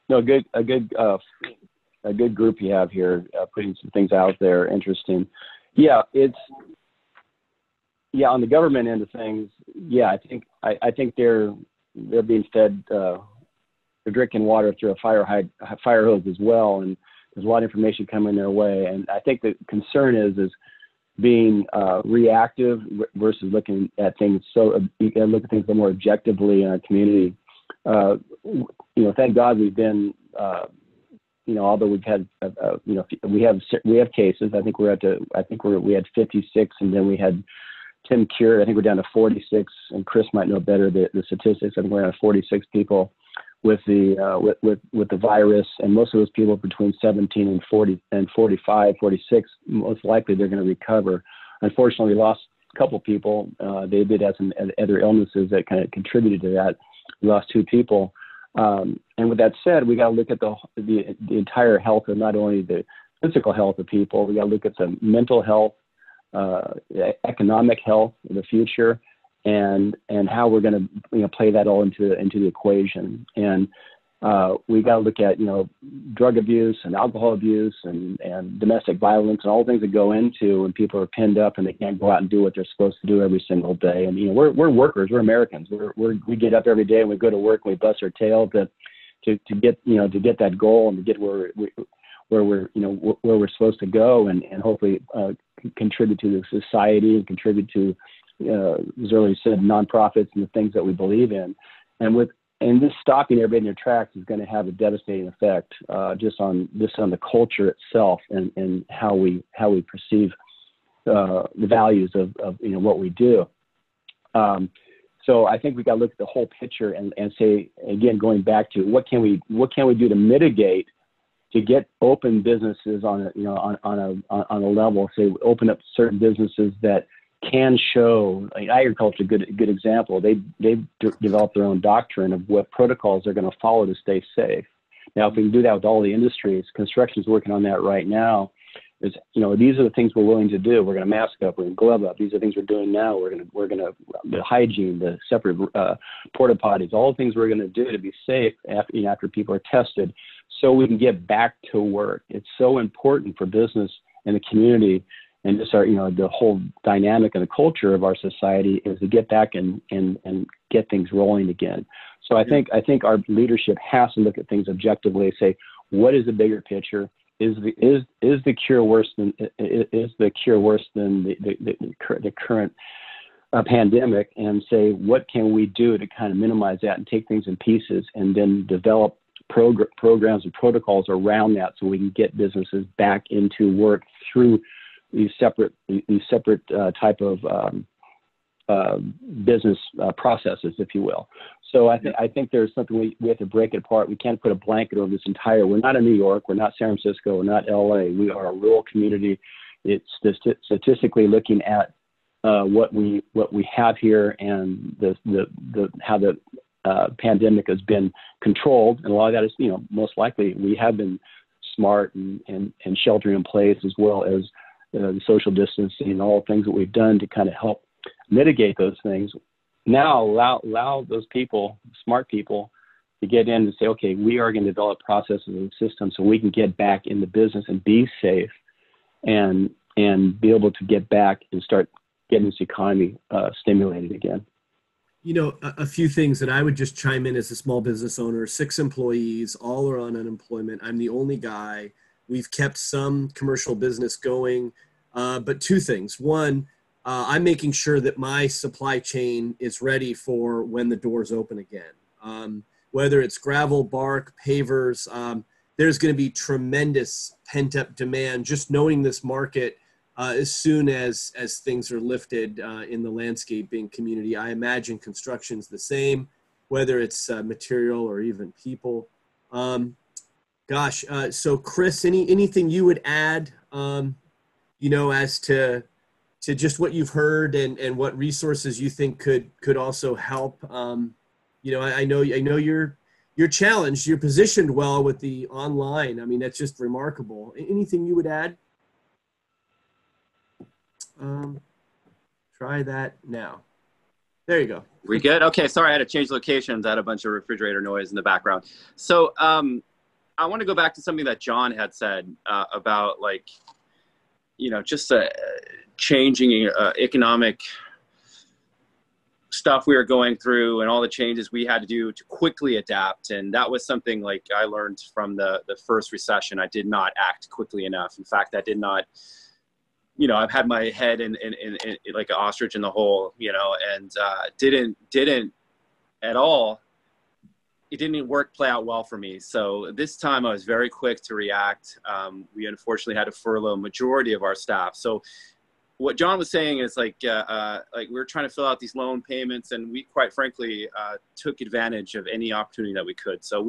good group you have here, putting some things out there, interesting. Yeah, on the government end of things. Yeah, I think they're being fed. They're drinking water through a fire hose as well, and there's a lot of information coming their way. And I think the concern is being reactive versus looking at things. So you can look at things a little more objectively in our community. Thank God we've been, although we've had, we have cases. I think we had 56, and then we had Tim cured. I think we're down to 46, and Kris might know better the statistics. I think we're down to 46 people with the virus, and most of those people between 17 and 40 and 45, 46, most likely they're going to recover. Unfortunately, we lost a couple people. They did have some other illnesses that kind of contributed to that. We lost 2 people. And with that said, we got to look at the entire health of not only the physical health of people. We got to look at the mental health, economic health in the future, and how we're going to play that all into the equation. And we got to look at drug abuse and alcohol abuse and domestic violence and all the things that go into when people are pinned up and they can't go out and do what they're supposed to do every single day. And we're workers, we're Americans. We get up every day and we go to work and we bust our tail to get that goal and to get where we're supposed to go, and hopefully contribute to the society and contribute to, as earlier said, nonprofits and the things that we believe in. And this stopping everybody in their tracks is going to have a devastating effect just on the culture itself and how we perceive the values of what we do. So I think we got to look at the whole picture and say, again, going back to what can we do to mitigate, to get open businesses on a level, say open up certain businesses that can show, agriculture, good example. They've developed their own doctrine of what protocols they're going to follow to stay safe. Now, if we can do that with all the industries, construction is working on that right now. Is these are the things we're willing to do. We're going to mask up, we're going to glove up. These are things we're doing now. We're going to the hygiene, the separate porta potties, all the things we're going to do to be safe after people are tested, so we can get back to work. It's so important for business and the community, and just our the whole dynamic and the culture of our society is to get back and get things rolling again. So I think our leadership has to look at things objectively, say, what is the bigger picture? Is the cure worse than the current pandemic? And say, what can we do to kind of minimize that and take things in pieces, and then develop programs and protocols around that, so we can get businesses back into work through these separate type of business processes, if you will. So I think there's something we have to break it apart. We can't put a blanket over this entire. We're not in New York. We're not San Francisco. We're not LA. We are a rural community. It's statistically looking at what we have here and how the pandemic has been controlled, and a lot of that is most likely we have been smart and sheltering in place, as well as the social distancing and all the things that we've done to kind of help mitigate those things. Now allow those people, smart people, to get in and say, okay, we are going to develop processes and systems so we can get back in the business and be safe and be able to get back and start getting this economy stimulated again. A few things that I would just chime in as a small business owner: 6 employees, all are on unemployment. I'm the only guy. We've kept some commercial business going, but 2 things. One, I'm making sure that my supply chain is ready for when the doors open again. Whether it's gravel, bark, pavers, there's going to be tremendous pent-up demand just knowing this market as soon as things are lifted in the landscaping community. I imagine construction's the same, whether it's material or even people. So Kris, anything you would add, as to just what you've heard and what resources you think could also help? I know you're challenged. You're positioned well with the online. I mean, that's just remarkable. Anything you would add? Try that now. There you go. We good? Okay. Sorry, I had to change locations. I had a bunch of refrigerator noise in the background. So I want to go back to something that John had said about just changing economic stuff we were going through and all the changes we had to do to quickly adapt. And that was something I learned from the first recession. I did not act quickly enough. In fact, I did not, I've had my head in like an ostrich in the hole, and didn't at all. It didn't play out well for me. So this time I was very quick to react. We unfortunately had to furlough a majority of our staff. So what John was saying is we were trying to fill out these loan payments, and we quite frankly took advantage of any opportunity that we could. So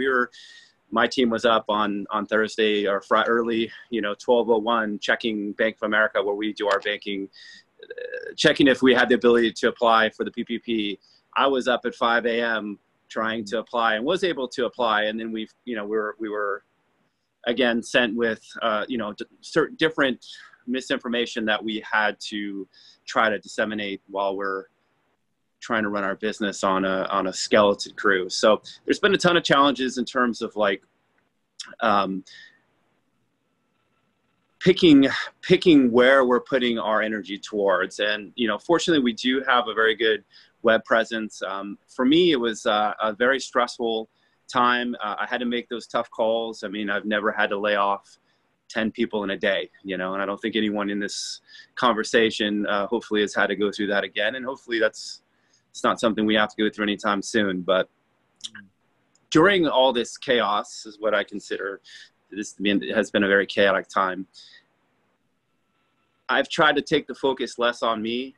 my team was up on Thursday or Friday early, 12:01, checking Bank of America, where we do our banking, checking if we had the ability to apply for the PPP. I was up at 5 a.m. trying to apply and was able to apply. And then we were again, sent with, certain different misinformation that we had to try to disseminate while we're trying to run our business on a skeleton crew. So there's been a ton of challenges in terms of like picking where we're putting our energy towards. And, fortunately we do have a very good web presence. For me, it was a very stressful time. I had to make those tough calls. I mean, I've never had to lay off 10 people in a day, and I don't think anyone in this conversation hopefully has had to go through that again. And hopefully it's not something we have to go through anytime soon. But during all this chaos, is what I consider this has been a very chaotic time. I've tried to take the focus less on me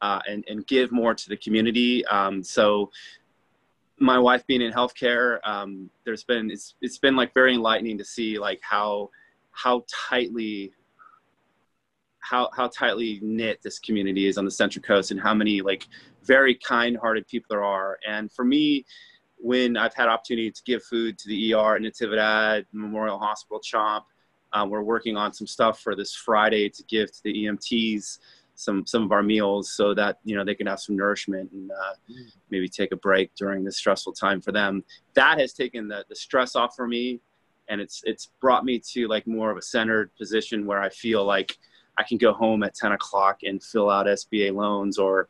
and give more to the community. So my wife being in healthcare, it's been like very enlightening to see like how tightly knit this community is on the Central Coast, and how many like very kind-hearted people there are. And for me, when I've had opportunity to give food to the ER at Natividad Memorial Hospital CHOMP, we're working on some stuff for this Friday to give to the EMTs some of our meals, so that they can have some nourishment and maybe take a break during this stressful time for them. That has taken the stress off for me, and it's brought me to like more of a centered position where I feel like I can go home at 10 o'clock and fill out SBA loans, or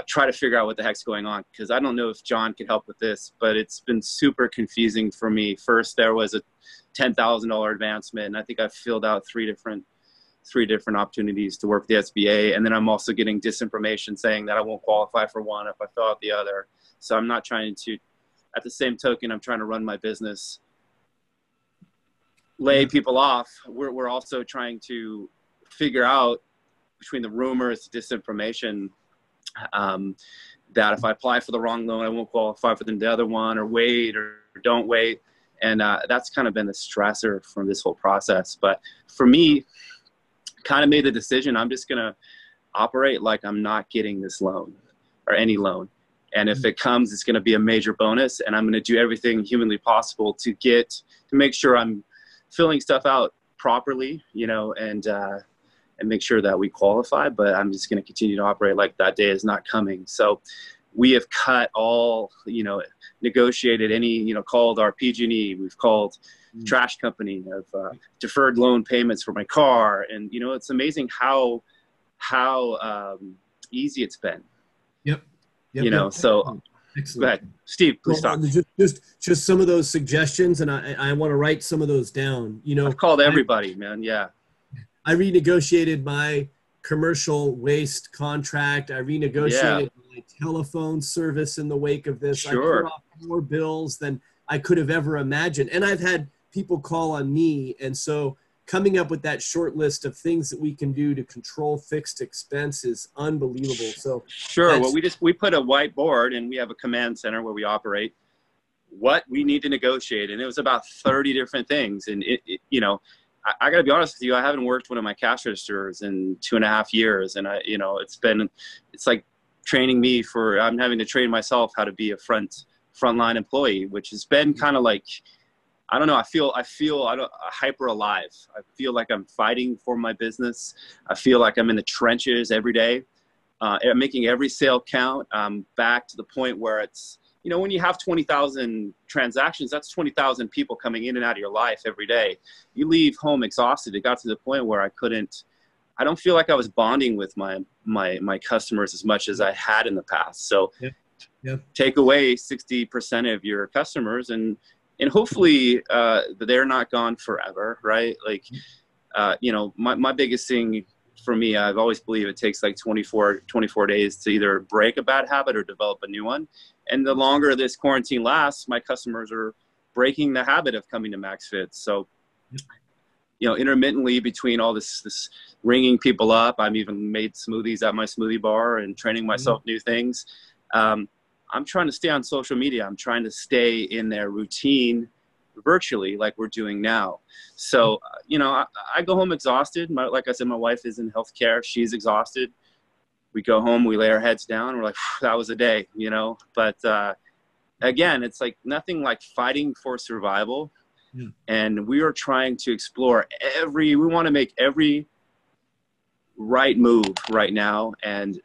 try to figure out what the heck's going on. Because I don't know if John could help with this, but it's been super confusing for me. First, there was a $10,000 advancement, and I think I filled out three different opportunities to work with the SBA. And then I'm also getting disinformation saying that I won't qualify for one if I fill out the other. So I'm not trying to, at the same token, I'm trying to run my business, lay people off. We're also trying to figure out, between the rumors, disinformation, that if I apply for the wrong loan, I won't qualify for the other one, or wait, or don't wait. And that's kind of been the stressor from this whole process. But for me, kind of made the decision, I'm just going to operate like I'm not getting this loan or any loan. And if it comes, it's going to be a major bonus. And I'm going to do everything humanly possible to make sure I'm filling stuff out properly, and make sure that we qualify. But I'm just going to continue to operate like that day is not coming. So we have cut all, negotiated any, called our PG&E, we've called trash company, of deferred loan payments for my car. And, it's amazing how easy it's been. Yep. So excellent. Go ahead, Steve, please talk. Just some of those suggestions, and I want to write some of those down. I've called everybody, man. Yeah. I renegotiated my commercial waste contract. I renegotiated my telephone service in the wake of this. Sure. I put off more bills than I could have ever imagined. And I've had people call on me. And so coming up with that short list of things that we can do to control fixed expense is unbelievable. So sure. Well, we put a whiteboard, and we have a command center where we operate what we need to negotiate. And it was about 30 different things. And I got to be honest with you, I haven't worked one of my cash registers in 2.5 years. And it's like training me I'm having to train myself how to be a frontline employee, which has been kind of like, I don't know. I feel hyper alive. I feel like I'm fighting for my business. I feel like I'm in the trenches every day, making every sale count. Back to the point where it's, when you have 20,000 transactions, that's 20,000 people coming in and out of your life every day. You leave home exhausted. It got to the point where I don't feel like I was bonding with my customers as much as I had in the past. So take away 60% of your customers, and hopefully they're not gone forever, right? Like, my biggest thing for me, I've always believed it takes like 24 days to either break a bad habit or develop a new one. And the longer this quarantine lasts, my customers are breaking the habit of coming to MaxFit. So, intermittently between all this ringing people up, I've even made smoothies at my smoothie bar and training myself new things. I'm trying to stay on social media. I'm trying to stay in their routine virtually, like we're doing now. So, I go home exhausted. Like I said, my wife is in healthcare. She's exhausted. We go home, we lay our heads down, and we're like, that was a day, But again, it's like nothing like fighting for survival And we are trying to explore we want to make every right move right now. And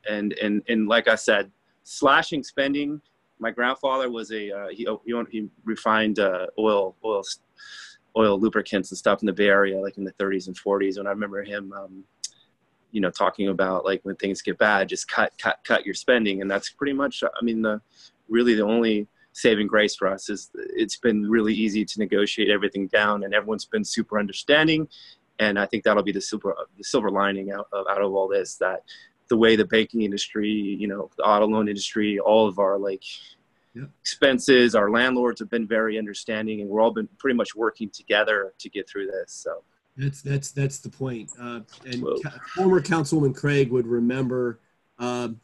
like I said, slashing spending. My grandfather was he refined oil lubricants and stuff in the Bay Area, like in the 30s and 40s. And I remember him, talking about like when things get bad, just cut your spending. And that's pretty much, really the only saving grace for us is it's been really easy to negotiate everything down, and everyone's been super understanding. And I think that'll be the silver lining out of all this, that the way the banking industry, the auto loan industry, all of our expenses, our landlords have been very understanding, and we're all been pretty much working together to get through this. So that's the point. Former Councilwoman Craig would remember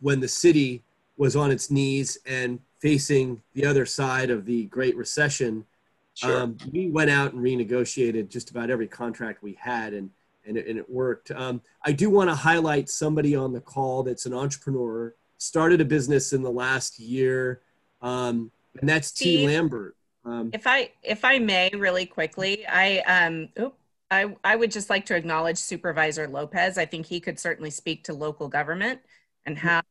when the city was on its knees and facing the other side of the Great Recession. Sure. We went out and renegotiated just about every contract we had, and it worked. I do want to highlight somebody on the call that's an entrepreneur, started a business in the last year, and that's Steve, T. Lambert. If I may, really quickly, I would just like to acknowledge Supervisor Lopez. I think he could certainly speak to local government and how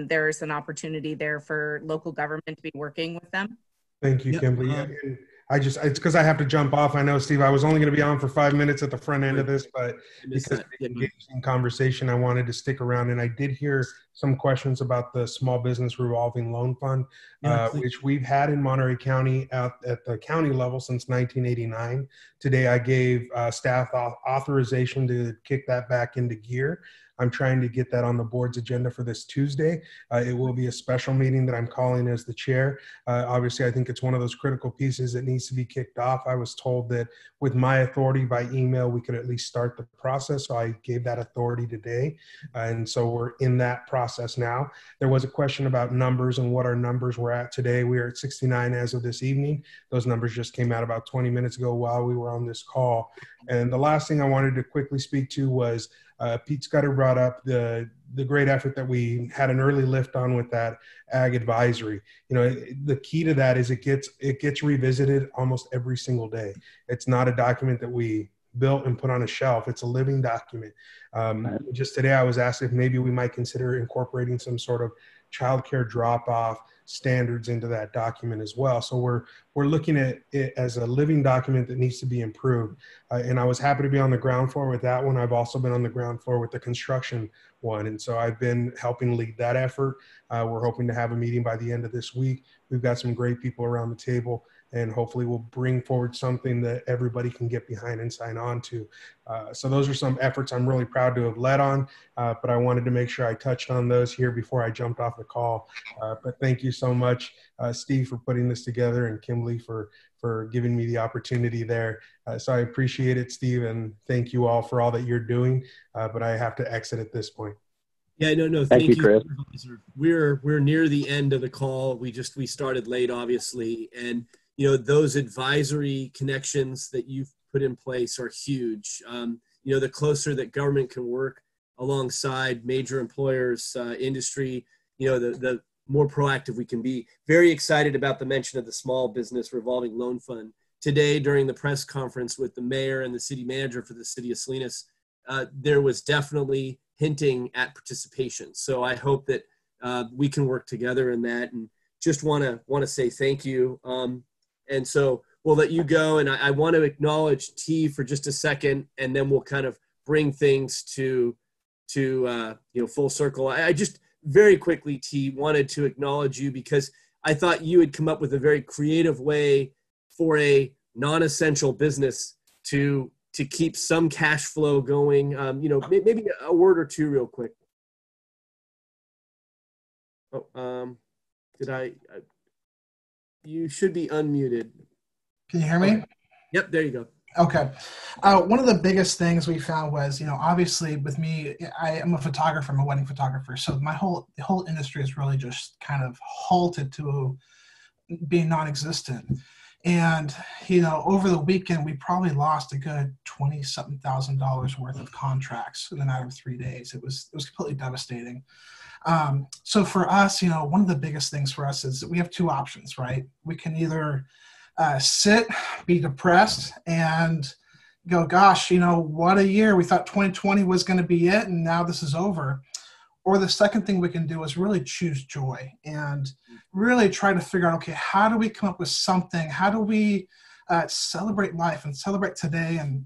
there's an opportunity there for local government to be working with them. Thank you, Kimberly. It's because I have to jump off. I know, Steve, I was only going to be on for 5 minutes at the front end of this, but because of the engaging conversation, I wanted to stick around. And I did hear some questions about the Small Business Revolving Loan Fund, which we've had in Monterey County at the county level since 1989. Today, I gave staff authorization to kick that back into gear. I'm trying to get that on the board's agenda for this Tuesday. It will be a special meeting that I'm calling as the chair. Obviously, I think it's one of those critical pieces that needs to be kicked off. I was told that with my authority by email, we could at least start the process. So I gave that authority today. And so we're in that process now. There was a question about numbers and what our numbers were at today. We are at 69 as of this evening. Those numbers just came out about 20 minutes ago while we were on this call. And the last thing I wanted to quickly speak to was Pete Scudder brought up the great effort that we had an early lift on with that ag advisory. The key to that is it gets revisited almost every single day. It's not a document that we built and put on a shelf. It's a living document. Just today I was asked if maybe we might consider incorporating some sort of childcare drop-off standards into that document as well. So we're looking at it as a living document that needs to be improved. And I was happy to be on the ground floor with that one. I've also been on the ground floor with the construction one. And so I've been helping lead that effort. We're hoping to have a meeting by the end of this week. We've got some great people around the table, and hopefully we'll bring forward something that everybody can get behind and sign on to. So those are some efforts I'm really proud to have led on, but I wanted to make sure I touched on those here before I jumped off the call. But thank you so much, Steve, for putting this together, and Kimberly for giving me the opportunity there. So I appreciate it, Steve, and thank you all for all that you're doing, but I have to exit at this point. Yeah, no, thank you, Kris. We're near the end of the call. We started late, obviously, and those advisory connections that you've put in place are huge. The closer that government can work alongside major employers, industry, the more proactive we can be. Very excited about the mention of the Small Business Revolving Loan Fund. Today, during the press conference with the mayor and the city manager for the city of Salinas, there was definitely hinting at participation. So I hope that we can work together in that, and just want to say thank you. And so we'll let you go, and I want to acknowledge T for just a second, and then we'll kind of bring things to full circle. I just very quickly, T, wanted to acknowledge you because I thought you had come up with a very creative way for a non-essential business to keep some cash flow going. Maybe a word or two real quick. You should be unmuted. Can you hear me? Okay. Yep, there you go. Okay. One of the biggest things we found was, obviously with me, I am a photographer, I'm a wedding photographer. So the whole industry is really just kind of halted to being non-existent. And, over the weekend, we probably lost a good $20-something thousand worth of contracts in a matter of 3 days. It was completely devastating. So for us, one of the biggest things for us is that we have two options, right? We can either sit, be depressed, and go, gosh, what a year. We thought 2020 was going to be it, and now this is over. Or the second thing we can do is really choose joy and really try to figure out, okay, how do we come up with something? How do we celebrate life and celebrate today, and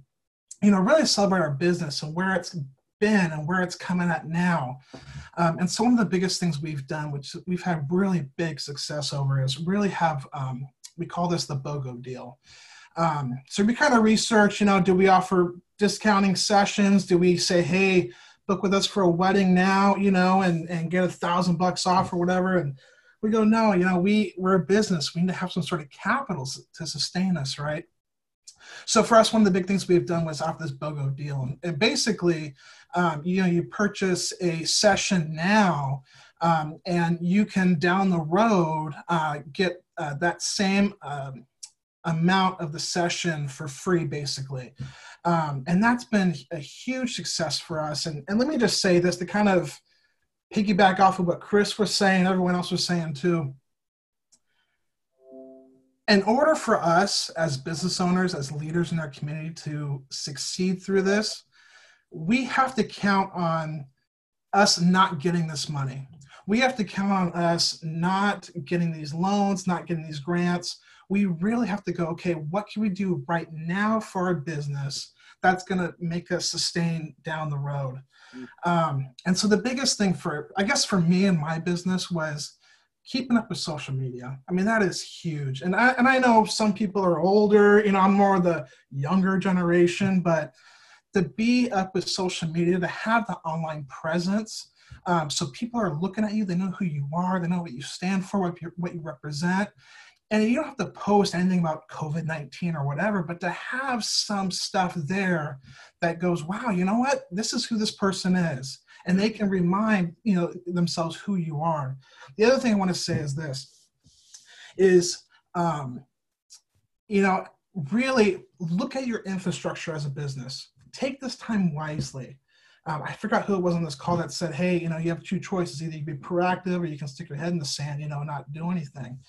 really celebrate our business and where it's been and where it's coming at now. And so one of the biggest things we've done, which we've had really big success over, is really have, we call this the BOGO deal. So we kind of research, do we offer discounting sessions? Do we say, hey, book with us for a wedding now, and get $1,000 off or whatever? And we go, no, we're a business. We need to have some sort of capital to sustain us, right? So for us, one of the big things we've done was offer this BOGO deal. And basically, you purchase a session now, and you can down the road get that same amount of the session for free, basically. And that's been a huge success for us. And let me just say this to kind of piggyback off of what Kris was saying, everyone else was saying too. In order for us as business owners, as leaders in our community to succeed through this, we have to count on us not getting this money. We have to count on us not getting these loans, not getting these grants. We really have to go, okay, what can we do right now for our business that's going to make us sustain down the road? And so the biggest thing for me and my business was keeping up with social media. I mean, that is huge. And I know some people are older, I'm more of the younger generation, but to be up with social media, to have the online presence, so people are looking at you, they know who you are, they know what you stand for, what you represent. And you don't have to post anything about COVID-19 or whatever, but to have some stuff there that goes, wow, you know what? This is who this person is. And they can remind, themselves who you are. The other thing I want to say is this, is, really look at your infrastructure as a business. Take this time wisely. I forgot who it was on this call that said, hey, you have two choices. Either you be proactive or you can stick your head in the sand, not do anything.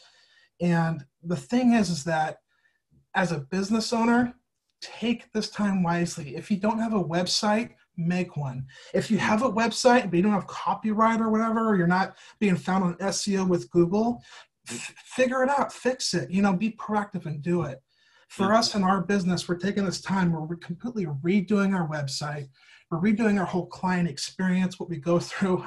And the thing is that as a business owner, take this time wisely. If you don't have a website, make one. If you have a website, but you don't have copyright or whatever, or you're not being found on SEO with Google, figure it out, fix it, be proactive and do it. For us in our business, we're taking this time where we're completely redoing our website. We're redoing our whole client experience, what we go through.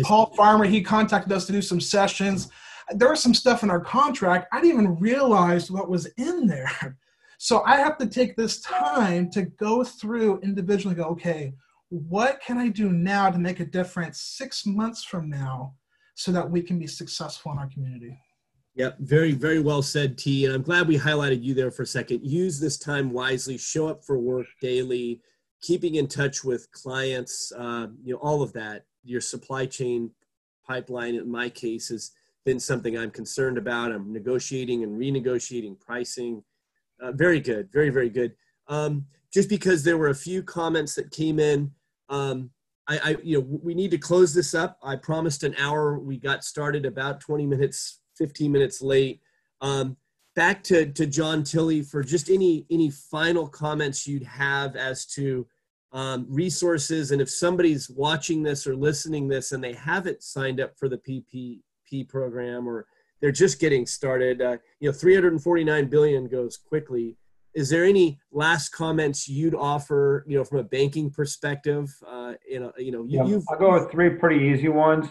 Paul Farmer, he contacted us to do some sessions. There was some stuff in our contract. I didn't even realize what was in there. So I have to take this time to go through individually, go, okay, what can I do now to make a difference 6 months from now so that we can be successful in our community? Yep, very, very well said, T. And I'm glad we highlighted you there for a second. Use this time wisely, show up for work daily, keeping in touch with clients, all of that. Your supply chain pipeline, in my case, has been something I'm concerned about. I'm negotiating and renegotiating pricing. Very good, very, very good. Just because there were a few comments that came in, we need to close this up. I promised an hour. We got started about 15 minutes late. Back to John Tilley for just any final comments you'd have as to resources, and if somebody's watching this or listening this and they haven't signed up for the PPP program, or they're just getting started, 349 billion goes quickly. Is there any last comments you'd offer, from a banking perspective? I'll go with three pretty easy ones.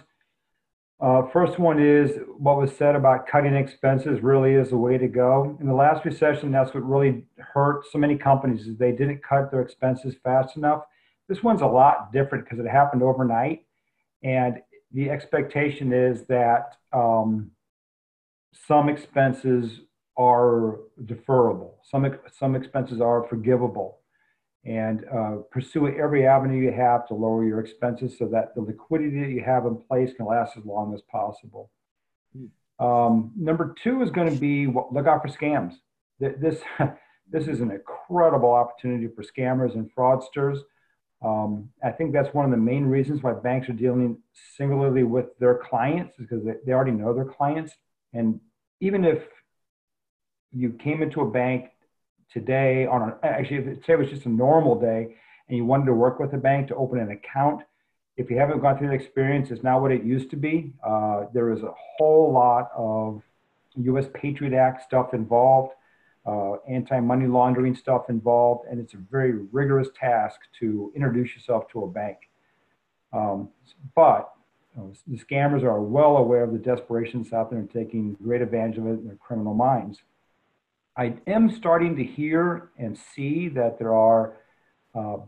First one is what was said about cutting expenses really is the way to go. In the last recession, that's what really hurt so many companies, is they didn't cut their expenses fast enough. This one's a lot different because it happened overnight. And the expectation is that some expenses are deferrable. Some expenses are forgivable. And pursue every avenue you have to lower your expenses so that the liquidity that you have in place can last as long as possible. Number two is going to be look out for scams. This is an incredible opportunity for scammers and fraudsters. I think that's one of the main reasons why banks are dealing singularly with their clients, is because they already know their clients. And even if you came into a bank today actually, if say it was just a normal day and you wanted to work with a bank to open an account, if you haven't gone through the experience, it's not what it used to be. There is a whole lot of U.S. Patriot Act stuff involved, anti-money laundering stuff involved, and it's a very rigorous task to introduce yourself to a bank. But the scammers are well aware of the desperation that's out there and taking great advantage of it in their criminal minds. I am starting to hear and see that there are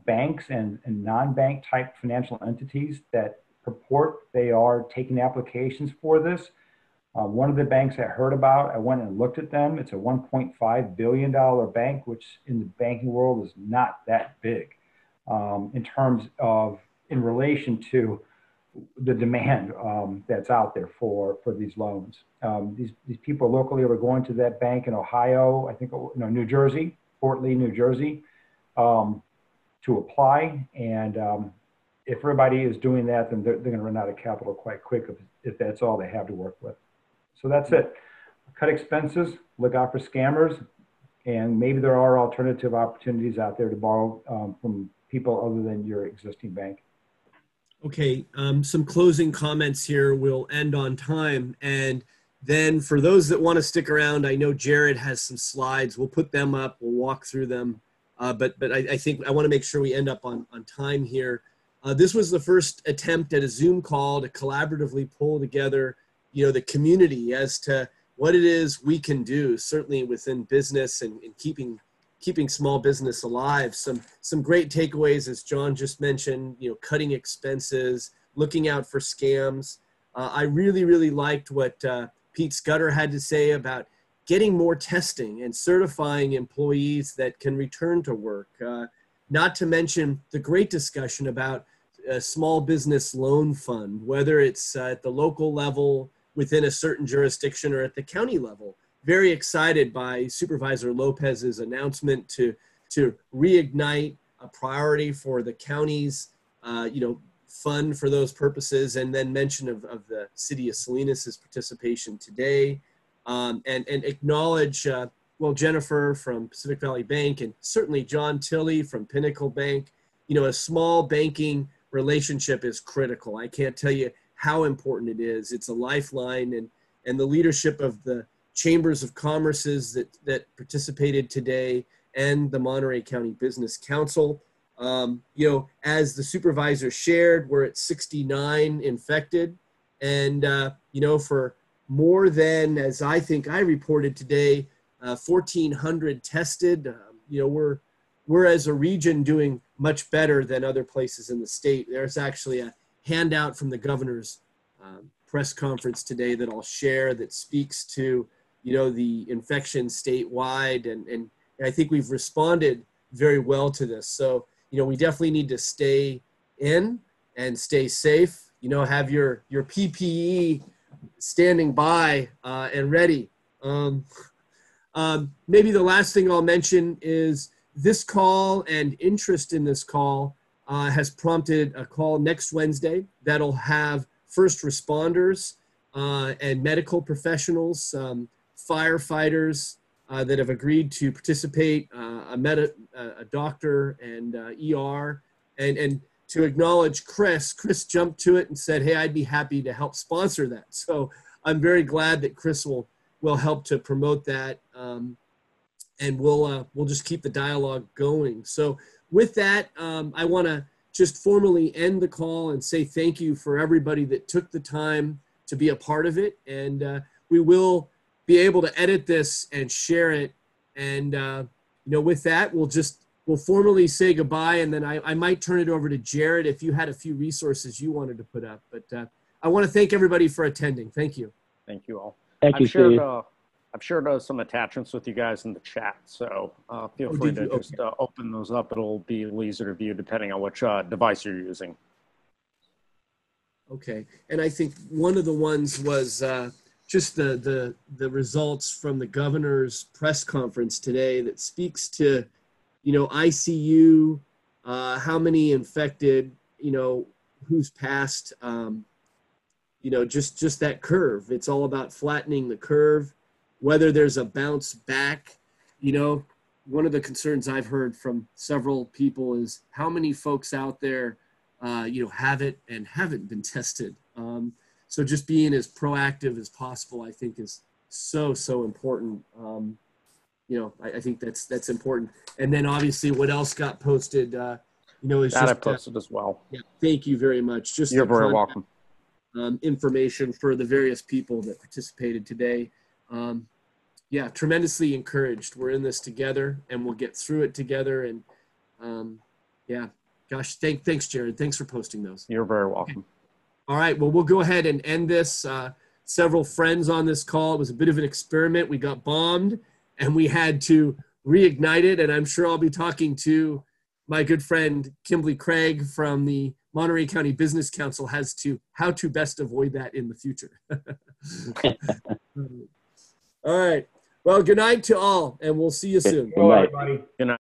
banks and non-bank type financial entities that purport they are taking applications for this. One of the banks I heard about, I went and looked at them. It's a $1.5 billion bank, which in the banking world is not that big in terms of, in relation to the demand that's out there for these loans. These people locally were going to that bank in Ohio, I think, New Jersey, Fort Lee, New Jersey, to apply. And if everybody is doing that, then they're going to run out of capital quite quick if that's all they have to work with. So that's it. Cut expenses, look out for scammers, and maybe there are alternative opportunities out there to borrow from people other than your existing bank. Okay, some closing comments here. We'll end on time. And then for those that want to stick around, I know Jared has some slides. We'll put them up. We'll walk through them. But I think I want to make sure we end up on time here. This was the first attempt at a Zoom call to collaboratively pull together, the community as to what it is we can do, certainly within business and keeping small business alive. Some great takeaways, as John just mentioned, cutting expenses, looking out for scams. I really, really liked what Pete Scudder had to say about getting more testing and certifying employees that can return to work. Not to mention the great discussion about a small business loan fund, whether it's at the local level, within a certain jurisdiction, or at the county level. Very excited by Supervisor Lopez's announcement to reignite a priority for the county's, fund for those purposes, and then mention of the city of Salinas's participation today, and acknowledge, Jennifer from Pacific Valley Bank, and certainly John Tilley from Pinnacle Bank. A small banking relationship is critical. I can't tell you how important it is. It's a lifeline, and the leadership of the chambers of commerces that participated today, and the Monterey County Business Council. As the supervisor shared, we're at 69 infected, and for more than, as I think I reported today, 1,400 tested. We're as a region doing much better than other places in the state. There's actually a handout from the governor's press conference today that I'll share that speaks to the infection statewide, and I think we've responded very well to this. So we definitely need to stay in and stay safe. Have your PPE standing by and ready. Maybe the last thing I'll mention is this call, and interest in this call has prompted a call next Wednesday that'll have first responders and medical professionals, firefighters that have agreed to participate, a doctor and ER, and to acknowledge Kris. Kris jumped to it and said, hey, I'd be happy to help sponsor that. So I'm very glad that Kris will help to promote that, and we'll just keep the dialogue going. So with that, I want to just formally end the call and say thank you for everybody that took the time to be a part of it. And we will be able to edit this and share it. And, with that, we'll formally say goodbye. And then I might turn it over to Jared if you had a few resources you wanted to put up. But I want to thank everybody for attending. Thank you. Thank you all. Thank you, Steve. I've shared some attachments with you guys in the chat, so feel free to just open those up. It'll be easier to view depending on which device you're using. Okay, and I think one of the ones was just the results from the governor's press conference today that speaks to, ICU, how many infected, who's passed, just that curve. It's all about flattening the curve. whether there's a bounce back. You know, one of the concerns I've heard from several people is how many folks out there, you know, have it and haven't been tested. So just being as proactive as possible, I think, is so important. You know, I think that's important. And then obviously what else got posted, you know, is that just I posted as well. Yeah, thank you very much. Just You're very welcome. Information for the various people that participated today. Yeah, tremendously encouraged. We're in this together and we'll get through it together. And yeah, gosh, thanks, Jared. Thanks for posting those. You're very welcome. Okay. All right, well, we'll go ahead and end this. Several friends on this call. It was a bit of an experiment. We got bombed and we had to reignite it. And I'm sure I'll be talking to my good friend, Kimberly Craig from the Monterey County Business Council as to how to best avoid that in the future. All right. Well, good night to all, and we'll see you soon. Good night. Good night.